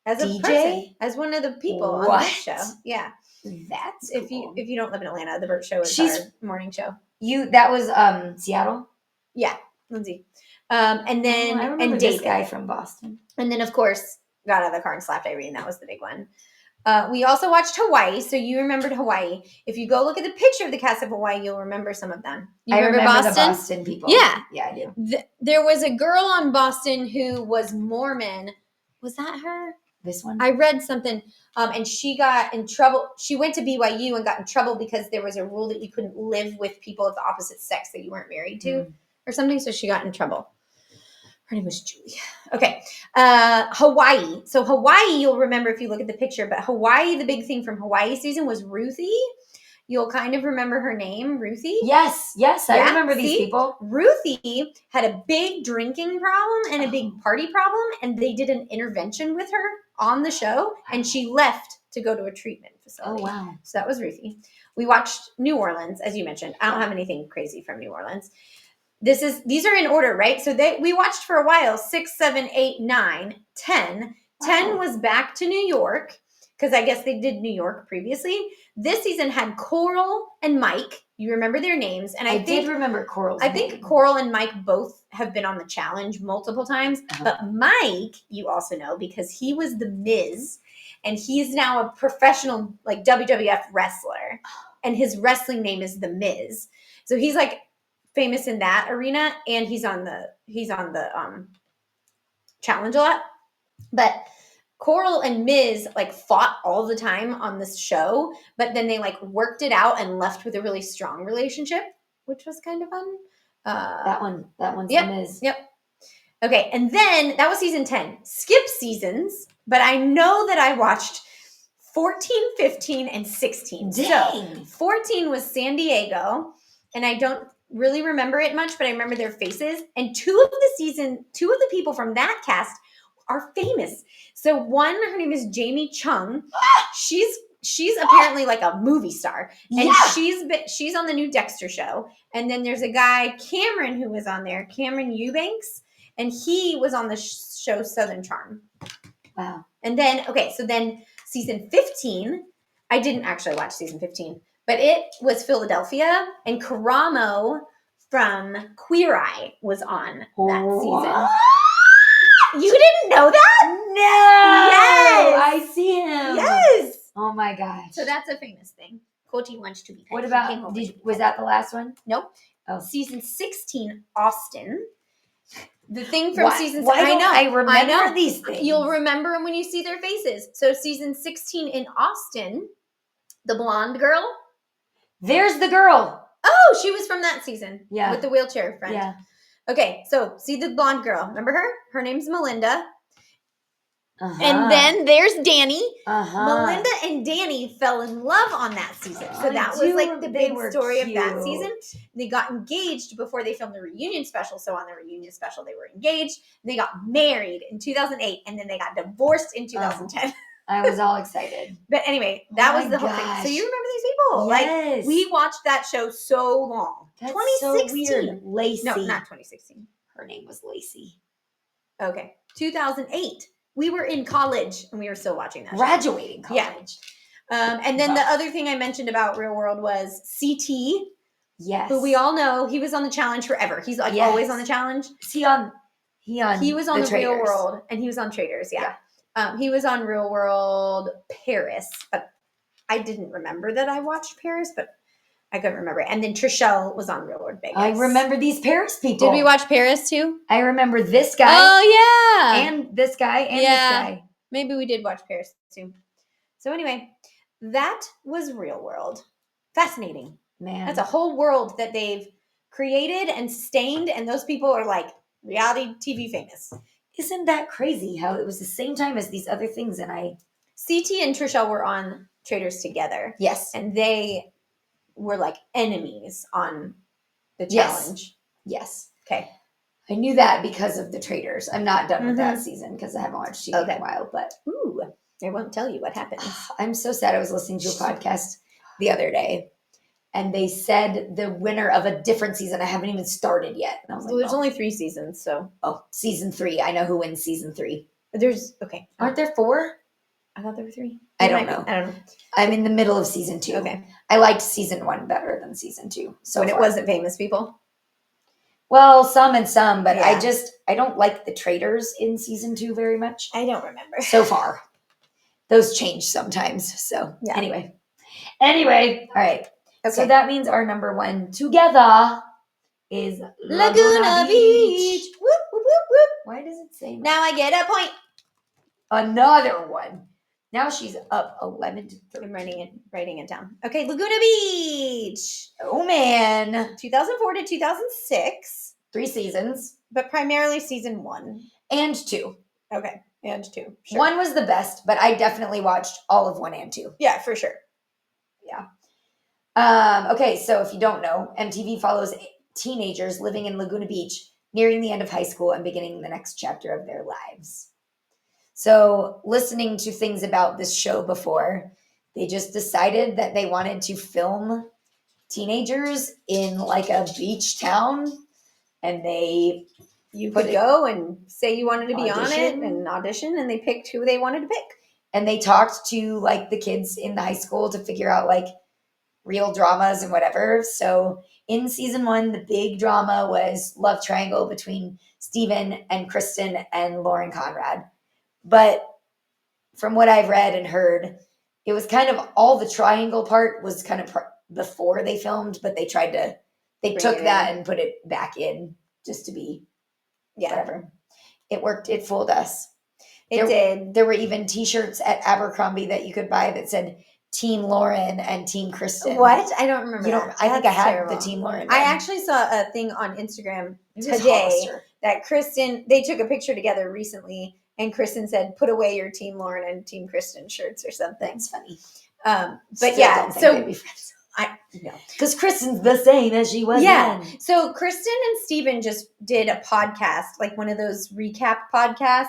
DJ, person, as one of the people on that show. Yeah, that's cool. If you don't live in Atlanta, the Burt show is our morning show. That was Seattle. Yeah, Lindsay. And then I remember this guy from Boston. And then of course got out of the car and slapped Irene. That was the big one. We also watched Hawaii, so you remembered Hawaii. If you go look at the picture of the cast of Hawaii, you'll remember some of them. I remember Boston? The Boston people. Yeah. Yeah, I do. There was a girl on Boston who was Mormon. Was that her? This one? I read something, and she got in trouble. She went to BYU and got in trouble because there was a rule that you couldn't live with people of the opposite sex that you weren't married to or something, so she got in trouble. Her name was Julie. Okay. Hawaii. So Hawaii, you'll remember if you look at the picture, but Hawaii, the big thing from Hawaii season was Ruthie. You'll kind of remember her name, Ruthie. Yes. I remember these people. Ruthie had a big drinking problem and a big party problem, and they did an intervention with her on the show, and she left to go to a treatment facility. Oh, wow. So that was Ruthie. We watched New Orleans, as you mentioned. I don't have anything crazy from New Orleans. These are in order, right? So we watched for a while, 6, 7, 8, 9, 10. Wow. 10 was back to New York because I guess they did New York previously. This season had Coral and Mike. You remember their names. And I did remember Coral's name. think Coral and Mike both have been on the challenge multiple times. Uh-huh. But Mike, you also know, because he was the Miz, and he's now a professional like WWF wrestler. And his wrestling name is the Miz. So he's like famous in that arena, and he's on the challenge a lot. But Coral and Miz like fought all the time on this show, but then they like worked it out and left with a really strong relationship, which was kind of fun. That one's the Miz. Yep. Okay, and then that was season 10. Skip seasons, but I know that I watched 14, 15, and 16. Dang. So 14 was San Diego, and I don't really remember it much, but I remember their faces. And two of the people from that cast are famous. So one, her name is Jamie Chung. She's apparently like a movie star, and she's on the new Dexter show. And then there's a guy, Cameron, who was on there, Cameron Eubanks, and he was on the show Southern Charm. Wow. And then then season 15, I didn't actually watch season 15. But it was Philadelphia, and Karamo from Queer Eye was on that season. You didn't know that? No. Yes. I see him. Yes. Oh my gosh. So that's a famous thing. Cody wants to be. What about, was that the last one? Nope. Oh. Season 16, Austin. The thing from season 16. I remember these things. You'll remember them when you see their faces. So season 16 in Austin, the blonde girl. There's the girl. Oh, she was from that season. Yeah. With the wheelchair friend. Yeah. Okay, so see the blonde girl. Remember her? Her name's Melinda. Uh-huh. And then there's Danny. Uh-huh. Melinda and Danny fell in love on that season. So that was like the big story of that season. They got engaged before they filmed the reunion special. So on the reunion special, they were engaged. They got married in 2008, and then they got divorced in 2010. I was all excited. But anyway, that was the whole thing. So you remember these people? Yes. Like, we watched that show so long. That's 2016. so weird. Lacey. No, not 2016. Her name was Lacey. Okay. 2008. We were in college, and we were still watching that Graduating show. college. Yeah. And then the other thing I mentioned about Real World was CT. Yes. Who we all know. He was on the challenge forever. He's like always on the challenge. He was on the Real World, and he was on Traders. Yeah. He was on Real World Paris, but I didn't remember that I watched Paris, but I couldn't remember. And then Trishelle was on Real World Vegas. I remember these Paris people. Did we watch Paris too? I remember this guy. Oh, yeah. And this guy and this guy. Maybe we did watch Paris too. So anyway, that was Real World. Fascinating. Man. That's a whole world that they've created and sustained, and those people are like reality TV famous. Isn't that crazy how it was the same time as these other things? And CT and Trishelle were on Traders together. Yes. And they were like enemies on the Yes. challenge. Yes. Okay. I knew that because of the Traitors. I'm not done with that Mhm. season because I haven't watched TV in Okay. a while, but Ooh, I won't tell you what happens. I'm so sad. I was listening to a podcast the other day and they said the winner of a different season. I haven't even started yet. And I was Well, like, there's only 3 seasons, so season 3. I know who wins season 3. there's okay. Aren't there 4? I thought there were 3. I don't know. I don't know. I'm in the middle of season 2. Okay. I liked season 1 better than season 2. So when far. it wasn't famous people. Well, some and some, but Yeah. I don't like the Traitors in season 2 very much. I don't remember. So far. Those change sometimes. So Yeah. Anyway. All right. Okay. So that means our number 1 together is Laguna Beach. Whoop, whoop, whoop, whoop. Why does it say Now I get a point. another one? Now she's up 11 to 13. I'm writing it down. Okay, Laguna Beach. Oh man. 2004 to 2006, 3 seasons but primarily season 1 and 2. Okay, and 2. Sure. 1 was the best, but I definitely watched all of 1 and 2. Yeah, for sure. Yeah. Okay, so if you don't know, MTV follows teenagers living in Laguna Beach, nearing the end of high school and beginning the next chapter of their lives. So, listening to things about this show before, they just decided that they wanted to film teenagers in like a beach town, and You Put could it- go and say you wanted to be on it Audition. and audition, and they picked who they wanted to pick. and they talked to like the kids in the high school to figure out like real dramas and whatever. So in season 1, the big drama was love triangle between Steven and Kristen and Lauren Conrad. But from what I've read and heard, it was kind of all the triangle part was kind of before they filmed, but they Bring took it that in. and put it back in just to be Yeah, whatever. It worked. It fooled us. it did. There were even T-shirts at Abercrombie that you could buy that said Team Lauren and Team Kristen. What? I don't remember. You don't? that. I think I That's had terrible. the Team Lauren. I one. actually saw a thing on Instagram It was today Hollister. that Kristen, they took a picture together recently, and Kristen said, "Put away your Team Lauren and Team Kristen shirts" or something. That's funny. But Still yeah, don't think so they'd be friends. no. Because Kristen's the same as she was Yeah. then. So Kristen and Steven just did a podcast, like one of those recap podcasts.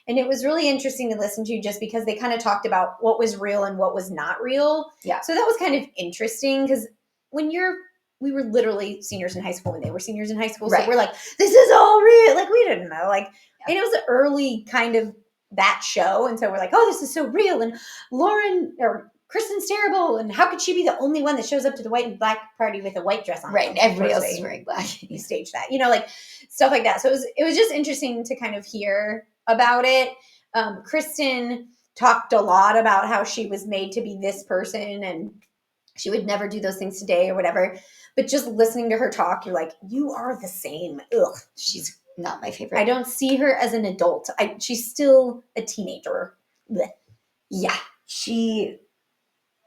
And it was really interesting to listen to just because they kind of talked about what was real and what was not real. Yeah. So that was kind of interesting because we were literally seniors in high school when they were seniors in high school. Right. So we're like, this is all real. Like we didn't know. Like, Yeah. and it was an early kind of that show. And so we're like, oh, this is so real. And Lauren or Kristen's terrible. And how could she be the only one that shows up to the white and black party with a white dress on? Right. And everybody else First is day wearing black. you stage that, like stuff like that. So it was just interesting to kind of hear about it. Kristen talked a lot about how she was made to be this person and she would never do those things today or whatever. But just listening to her talk, you're like, you are the same. Ugh. She's not my favorite. I don't see her as an adult. She's still a teenager. Blech. Yeah. She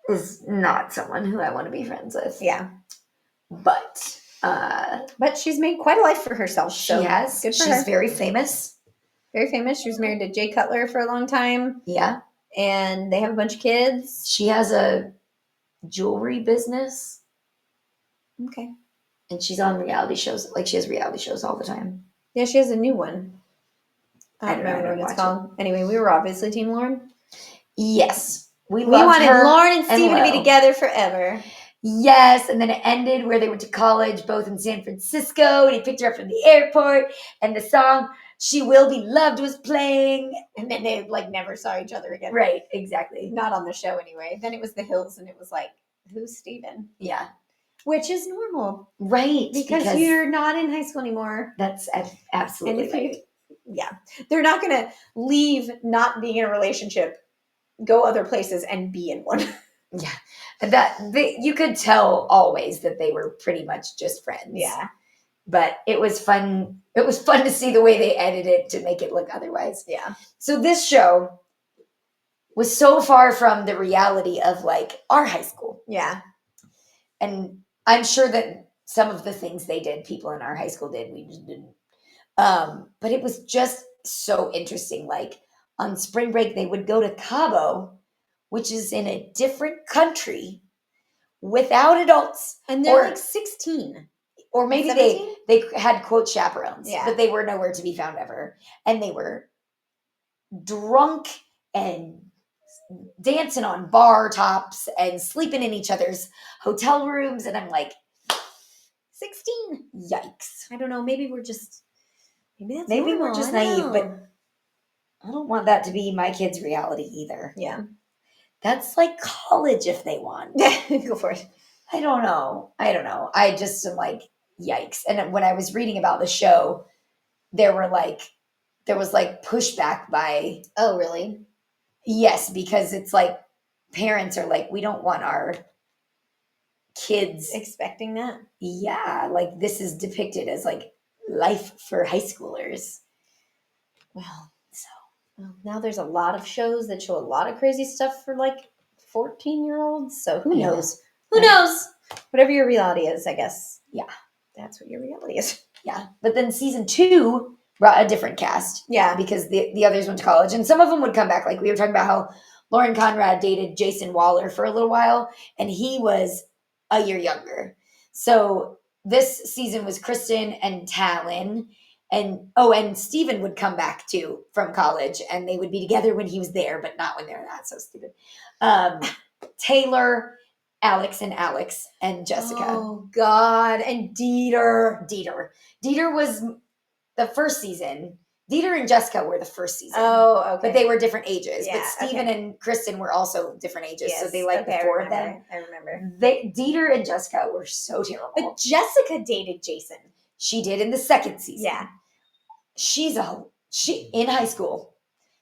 is not someone who I want to be friends with. Yeah. But she's made quite a life for herself. she So has. good for She's her. very famous. Very famous. She was married to Jay Cutler for a long time. Yeah. And they have a bunch of kids. She has a jewelry business. Okay. And she's on reality shows. Like she has reality shows all the time. Yeah, she has a new one. I don't I remember don't what it's watch called. Anyway, we were obviously Team Lauren. Yes. We loved wanted her Lauren and Steven to be Lo. together forever. Yes, and then it ended where they went to college, both in San Francisco, and he picked her up from the airport, and the song "She Will Be Loved" was playing. And then they never saw each other again. Right, exactly. Not on the show anyway. Then it was the Hills and it was like, who's Steven? Yeah. Which is normal. Right. Because you're not in high school anymore. That's absolutely right. Yeah. They're not going to leave not being in a relationship, go other places and be in one. Yeah. You could tell always that they were pretty much just friends. Yeah. But it was fun. It was fun to see the way they edited it to make it look otherwise. Yeah. So this show was so far from the reality of like our high school. Yeah. And I'm sure that some of the things they did, people in our high school did, we just didn't. But it was just so interesting. Like on spring break, they would go to Cabo, which is in a different country, without adults. And they're Or- like 16. Or maybe 17? they had, quote, chaperones, Yeah. but they were nowhere to be found ever. And they were drunk and dancing on bar tops and sleeping in each other's hotel rooms. And I'm like, 16. yikes. I don't know. Maybe we're just. Maybe we're just naive, but I don't want that to be my kids' reality either. Yeah. That's like college if they want. Go for it. I don't know. I just am like, yikes. And when I was reading about the show, there was like pushback by, Oh, really? yes, because it's like parents are like, we don't want our kids. Expecting that? Yeah, like this is depicted as like life for high schoolers. Well, now there's a lot of shows that show a lot of crazy stuff for like 14-year-olds. So who Yeah. knows? Who knows? Whatever your reality is, I guess. Yeah. That's what your reality is. Yeah. But then season 2 brought a different cast. Yeah. Because the others went to college. And some of them would come back. Like we were talking about how Lauren Conrad dated Jason Waller for a little while. And he was a year younger. So this season was Kristen and Talon. And Steven would come back too from college. And they would be together when he was there, but not when they're not. So stupid. Taylor, Alex, and Jessica. Oh, God. And Dieter. Dieter was the first season. Dieter and Jessica were the first season. Oh, okay. But they were different ages. Yeah, but Steven and Kristen were also different ages. Yes, So they liked the four of them. I remember. Dieter and Jessica were so terrible. But Jessica dated Jason. She did in the second season. Yeah. She in high school,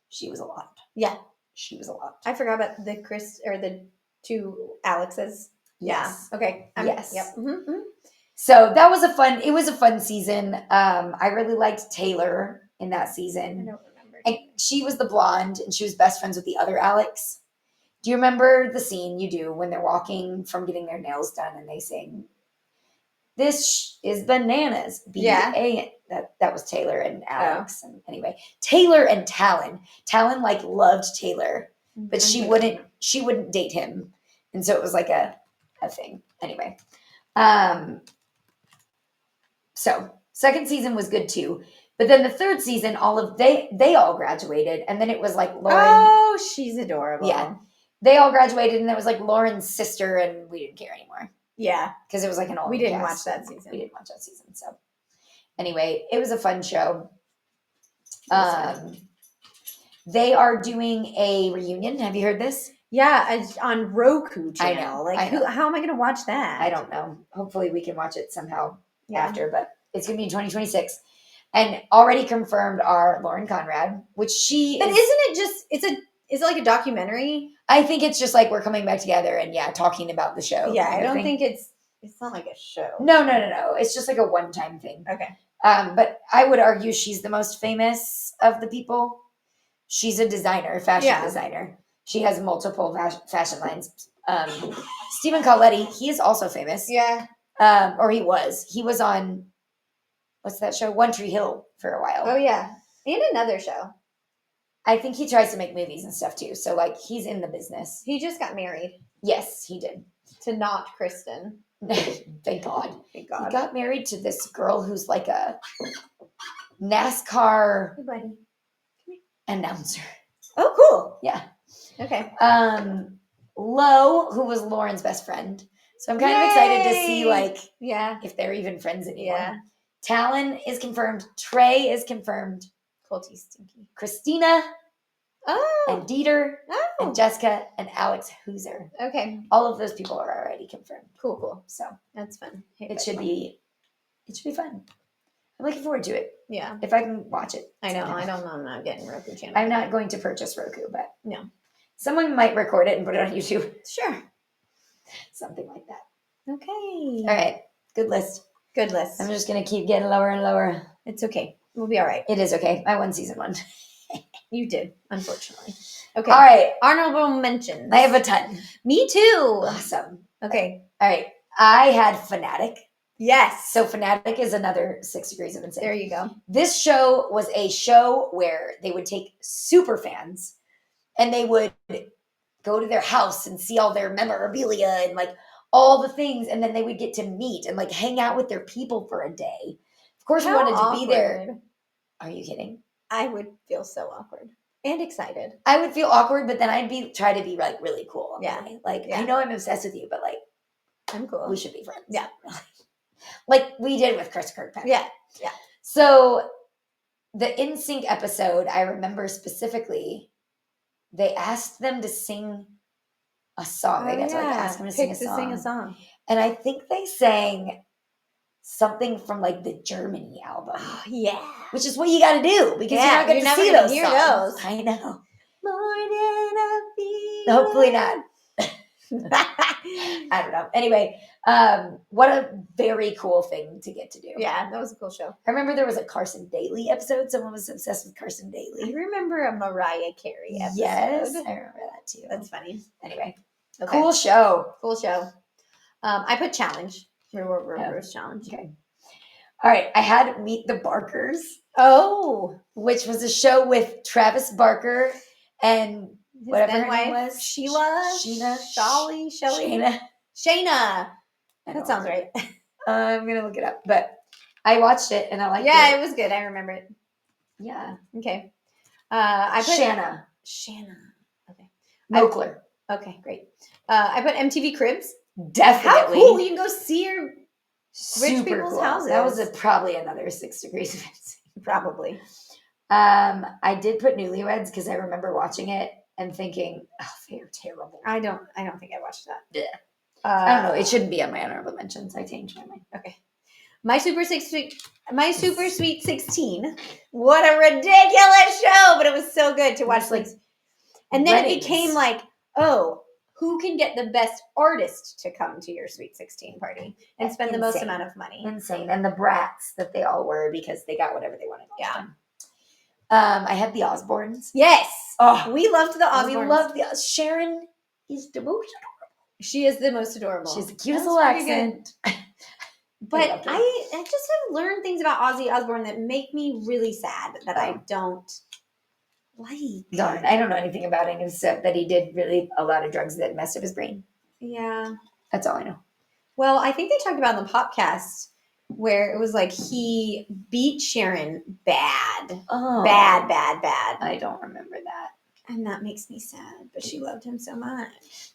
she was a lot. Yeah. She was a lot. I forgot about the two Alexes. Yes. Yeah. Okay. Yes. Yep. Mm-hmm. So that was it was a fun season. I really liked Taylor in that season. I don't remember. And she was the blonde and she was best friends with the other Alex. Do you remember the scene you do when they're walking from getting their nails done and they sing, "This is bananas." B-A. That was Taylor and Alex. And anyway, Taylor and Talon. Talon like loved Taylor, but she wouldn't date him. And so it was like a thing. Anyway. So second season was good too. But then the third season, they all graduated. And then it was like Lauren. Oh, she's adorable. Yeah. They all graduated and it was like Lauren's sister and we didn't care anymore. Yeah. Because it was like an all We didn't cast. watch that season. We didn't watch that season. So anyway, it was a fun show. They are doing a reunion. Have you heard this? Yeah, on Roku channel. I know. How am I going to watch that? I don't know. Hopefully we can watch it somehow Yeah. after, but it's going to be in 2026. And already confirmed are Lauren Conrad, which But isn't it just is it like a documentary? I think it's just like we're coming back together and talking about the show. Yeah, I don't think it's not like a show. No. It's just like a one-time thing. Okay. But I would argue she's the most famous of the people. She's a designer, fashion designer. She has multiple fashion lines. Stephen Colletti, he is also famous. Yeah. Or he was. He was on, what's that show? One Tree Hill for a while. Oh, yeah. And another show. I think he tries to make movies and stuff too. So, like, he's in the business. He just got married. Yes, he did. To not Kristen. Thank God. Thank God. He got married to this girl who's like a NASCAR Hey, buddy. announcer. Oh, cool. Yeah. Okay. Lo, who was Lauren's best friend. So I'm kind of excited to see like if they're even friends anymore. Yeah. Talon is confirmed. Trey is confirmed. Colty Stinky. Christina Oh. and Dieter and Jessica and Alex Hooser. Okay. All of those people are already confirmed. Cool. So That's fun. Hey, it should be fun. I'm looking forward to it. Yeah. If I can watch it. I know. I'm not getting Roku channel. I'm not going to purchase Roku, but No. someone might record it and put it on YouTube. Sure. Something like that. Okay. All right. Good list. Good list. I'm just going to keep getting lower and lower. It's okay. We'll be all right. It is okay. I won season 1. You did, unfortunately. Okay. All right. Honorable mentions. I have a ton. Me too. Awesome. Okay. All right. I had Fanatic. Yes. So Fanatic is another 6 Degrees of Insane. There you go. This show was a show where they would take super fans and they would go to their house and see all their memorabilia and like all the things, and then they would get to meet and like hang out with their people for a day. Of course, we wanted to be there. Are you kidding? I would feel so awkward and excited. I would feel awkward, but then I'd try to be like really cool. Yeah. Like, I know I'm obsessed with you, but like, I'm cool. We should be friends. Yeah. Like we did with Chris Kirkpatrick. Yeah. Yeah. So the NSYNC episode, I remember specifically, they asked them to sing a song. They got to like ask them to sing a song. And I think they sang something from like the Germany album. Oh, yeah. Which is what you got to do because you're not going to see those songs. I know. More than a feeling. Hopefully not. I don't know. Anyway, what a very cool thing to get to do. Yeah, that was a cool show. I remember there was a Carson Daly episode. Someone was obsessed with Carson Daly. I remember a Mariah Carey episode. Yes, I remember that too. That's funny. Anyway, cool show. Cool show. I put challenge. Rose challenge. Okay. All right. I had Meet the Barkers. Oh. Which was a show with Travis Barker and whatever her name was. Sheila? Sheena? Shelly? Shayna. That sounds right. I'm going to look it up. But I watched it and I liked it. Yeah, it was good. I remember it. Yeah. Okay. I put Shanna. Okay. Moakler. Okay, great. I put MTV Cribs. Definitely. How cool. You can go see your rich people's cool. houses. That was probably another 6 degrees of insane. Probably. I did put Newlyweds because I remember watching it and thinking, oh, they're terrible. I don't think I watched that. Yeah. I don't know. It shouldn't be on my honorable mentions. I changed my mind. Okay. My Super Sweet 16. What a ridiculous show, but it was so good to watch. Like, and then it became like, oh, who can get the best artist to come to your Sweet 16 party and spend the most amount of money? Insane. And the brats that they all were because they got whatever they wanted. Yeah. I had the Osbournes. Yes. Oh, we loved the Osbournes. We loved the Sharon is the most adorable. She is the most adorable. She's the cutest little accent. But I just have learned things about Ozzy Osbourne that make me really sad that I don't like. Darn, I don't know anything about him except that he did really a lot of drugs that messed up his brain. Yeah. That's all I know. Well, I think they talked about in the podcast where it was like he beat Sharon bad. Oh. Bad. I don't remember that. And that makes me sad, but she loved him so much.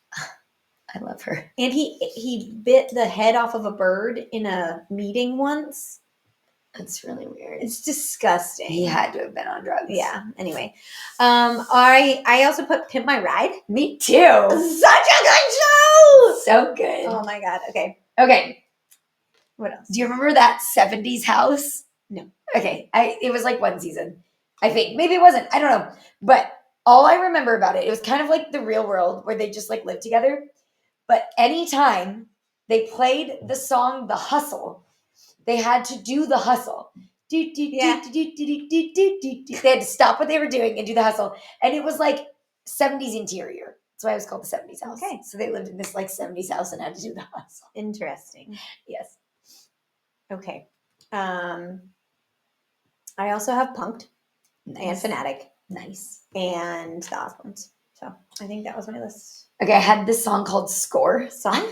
I love her. And he bit the head off of a bird in a meeting once. That's really weird. It's disgusting. He had to have been on drugs. Yeah. Anyway, I also put Pimp My Ride. Me too. Such a good show. So good. Oh my god. Okay. What else? Do you remember that 70s house? No. Okay. It was like one season, I think. Maybe it wasn't. I don't know. But all I remember about it was kind of like the Real World where they just like lived together. But anytime they played the song The Hustle, they had to do the hustle. They had to stop what they were doing and do the hustle. And it was like 70s interior. That's why it was called the 70s house. Okay. So they lived in this like 70s house and had to do the hustle. Interesting. Yes. Okay. I also have Punk'd and Fanatic. Nice. And the Osbournes. So I think that was my list. Okay, I had this song called Score. Song?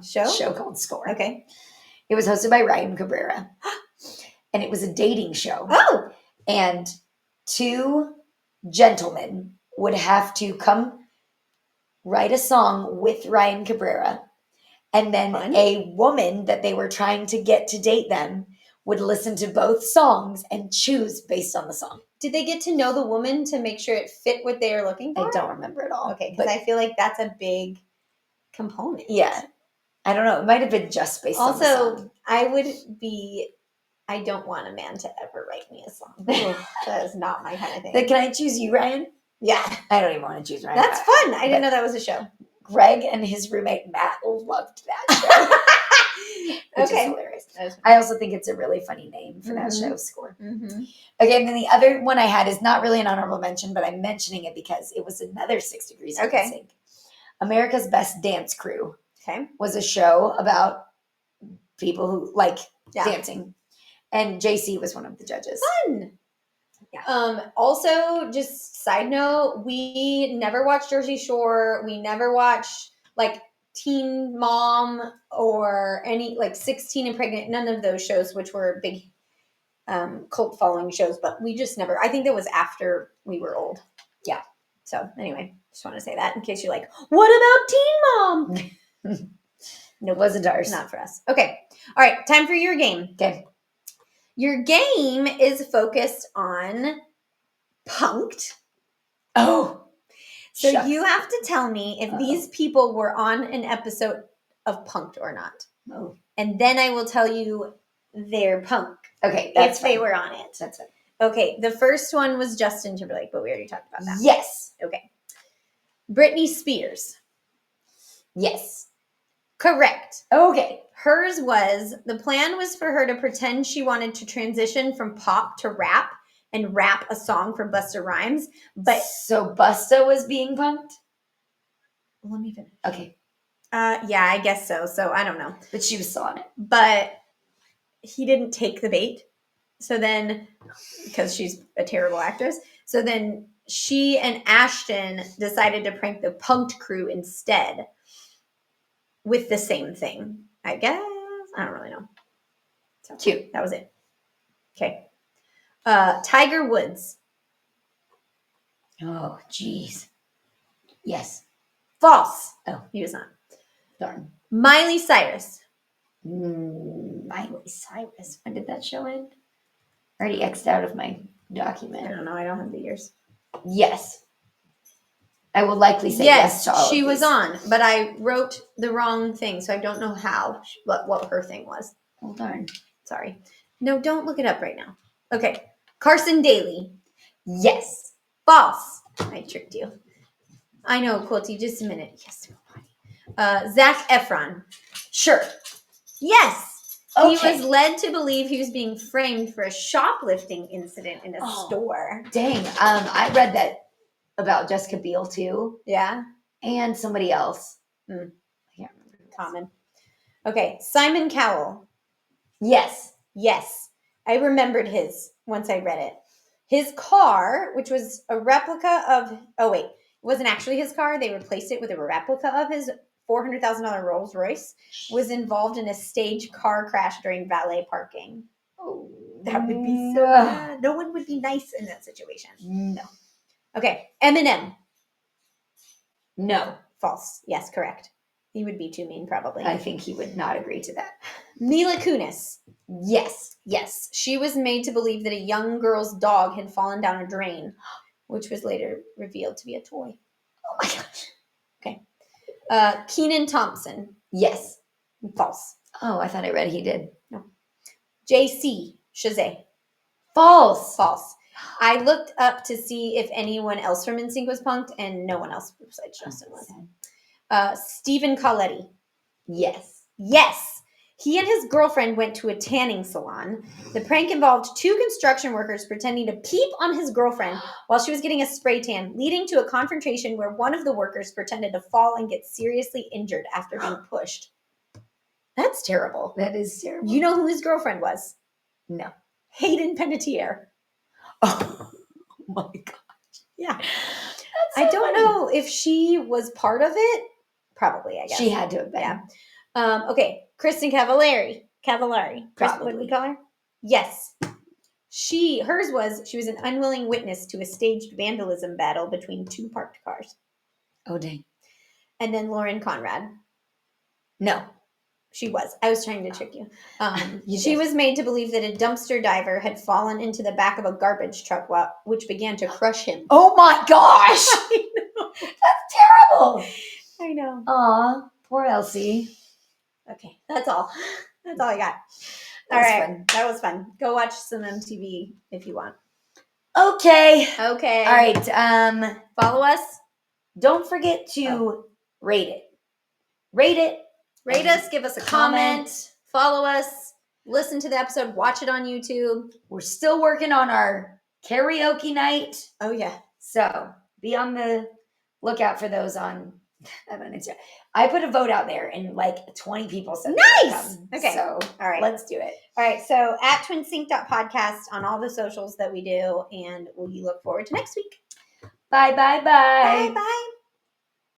Show called Score. Okay. It was hosted by Ryan Cabrera. And it was a dating show. Oh! And 2 gentlemen would have to come write a song with Ryan Cabrera. And then a woman that they were trying to get to date them would listen to both songs and choose based on the song. Did they get to know the woman to make sure it fit what they were looking for? I don't remember at all. Okay, because I feel like that's a big component. Yeah. I don't know. It might have been just based on the song. Also, I don't want a man to ever write me a song. That is not my kind of thing. Then can I choose you, Ryan? Yeah. I don't even want to choose Ryan. That's fun. I didn't know that was a show. Greg and his roommate Matt loved that show. Which is hilarious. I also think it's a really funny name for that show, Score. Mm-hmm. Okay, and then the other one I had is not really an honorable mention, but I'm mentioning it because it was another 6 degrees of sync. America's Best Dance Crew was a show about people who like dancing. And JC was one of the judges. Fun. Yeah. Also, just side note, we never watched Jersey Shore. We never watched like Teen Mom or any like 16 and Pregnant, none of those shows, which were big cult following shows, but we just never, I think that was after we were old. Yeah. So anyway, just want to say that in case you're like, what about Teen Mom? No, it wasn't ours. Not for us. Okay. All right. Time for your game. Okay. Your game is focused on Punked. Oh. So shucks. you have to tell me if these people were on an episode of Punked or not. Oh. And then I will tell you their punk. Okay. That's if fine. they were on it. That's it. Okay. The first one was Justin Timberlake, but we already talked about that. Yes. Okay. Britney Spears. Yes. Correct. Okay. Hers was, the plan was for her to pretend she wanted to transition from pop to rap and rap a song for Busta Rhymes. But so Busta was being punked? let me finish. Okay. Yeah, I guess so. So I don't know. But she was still on it. But he didn't take the bait. So then, because she's a terrible actress, so then she and Ashton decided to prank the Punked crew instead with the same thing. I guess. I don't really know. So Cute. That was it. Okay. Tiger Woods. Oh, jeez. Yes. False. Oh. He was not. Darn. Miley Cyrus. Miley Cyrus. When did that show end? Already X'd out of my I document. don't know. I don't have the years. Yes. I will likely say yes to all she of was these. on, but I wrote the wrong thing, so I don't know how, what her thing was. Oh, darn. Sorry. No, don't look it up right now. Okay. Carson Daly. Yes. False. I tricked you. I know, Quilty. Just a minute. Yes. Zac Efron. Sure. Yes. Okay. He was led to believe he was being framed for a shoplifting incident in a store. Dang. I read that about Jessica Biel too. Yeah. And somebody else. I can't remember. Common. Okay. Simon Cowell. Yes. Yes. I remembered his once I read it. His car, which was a replica of, it wasn't actually his car. They replaced it with a replica of his $400,000 Rolls Royce, was involved in a staged car crash during valet parking. Oh, That would be so bad. No one would be nice in that situation. No. Okay. Eminem. No. False. Yes, correct. He would be too mean, probably. I think he would not agree to that. Mila Kunis. Yes. Yes. She was made to believe that a young girl's dog had fallen down a drain, which was later revealed to be a toy. Oh my gosh. Okay. Kenan Thompson. Yes. False. Oh, I thought I read he did. No. JC. Shazay. False. False. I looked up to see if anyone else from NSYNC was punked, and no one else besides Justin was. Stephen Colletti. Yes. Yes. He and his girlfriend went to a tanning salon. The prank involved two construction workers pretending to peep on his girlfriend while she was getting a spray tan, leading to a confrontation where one of the workers pretended to fall and get seriously injured after being pushed. That's terrible. That is terrible. You know who his girlfriend was? No. Hayden Panettiere. Oh my gosh. Yeah. That's so I don't funny. know if she was part of it. Probably, I guess. She had to have been. Yeah. Okay. Kristen Cavallari. What did we call her? Yes. Hers was, she was an unwilling witness to a staged vandalism battle between two parked cars. Oh, dang. And then Lauren Conrad. No. She was. I was trying to trick you. You She did. was made to believe that a dumpster diver had fallen into the back of a garbage truck, which began to crush him. Oh my gosh. I know. That's terrible. I know. Aw, poor Elsie. Okay, that's all. That's all I got. That All was right, fun. that was fun. Go watch some MTV if you want. Okay. Okay. All right. Follow us. Don't forget to rate it. Rate it. Rate us. Give us a comment. Follow us. Listen to the episode. Watch it on YouTube. We're still working on our karaoke night. Oh, yeah. So be on the lookout for those on Instagram. I put a vote out there and like 20 people said they would Nice. come. Okay. So All right. let's do it. All right. So at twinsync.podcast on all the socials that we do. And we look forward to next week. Bye, bye, bye. Bye. Bye.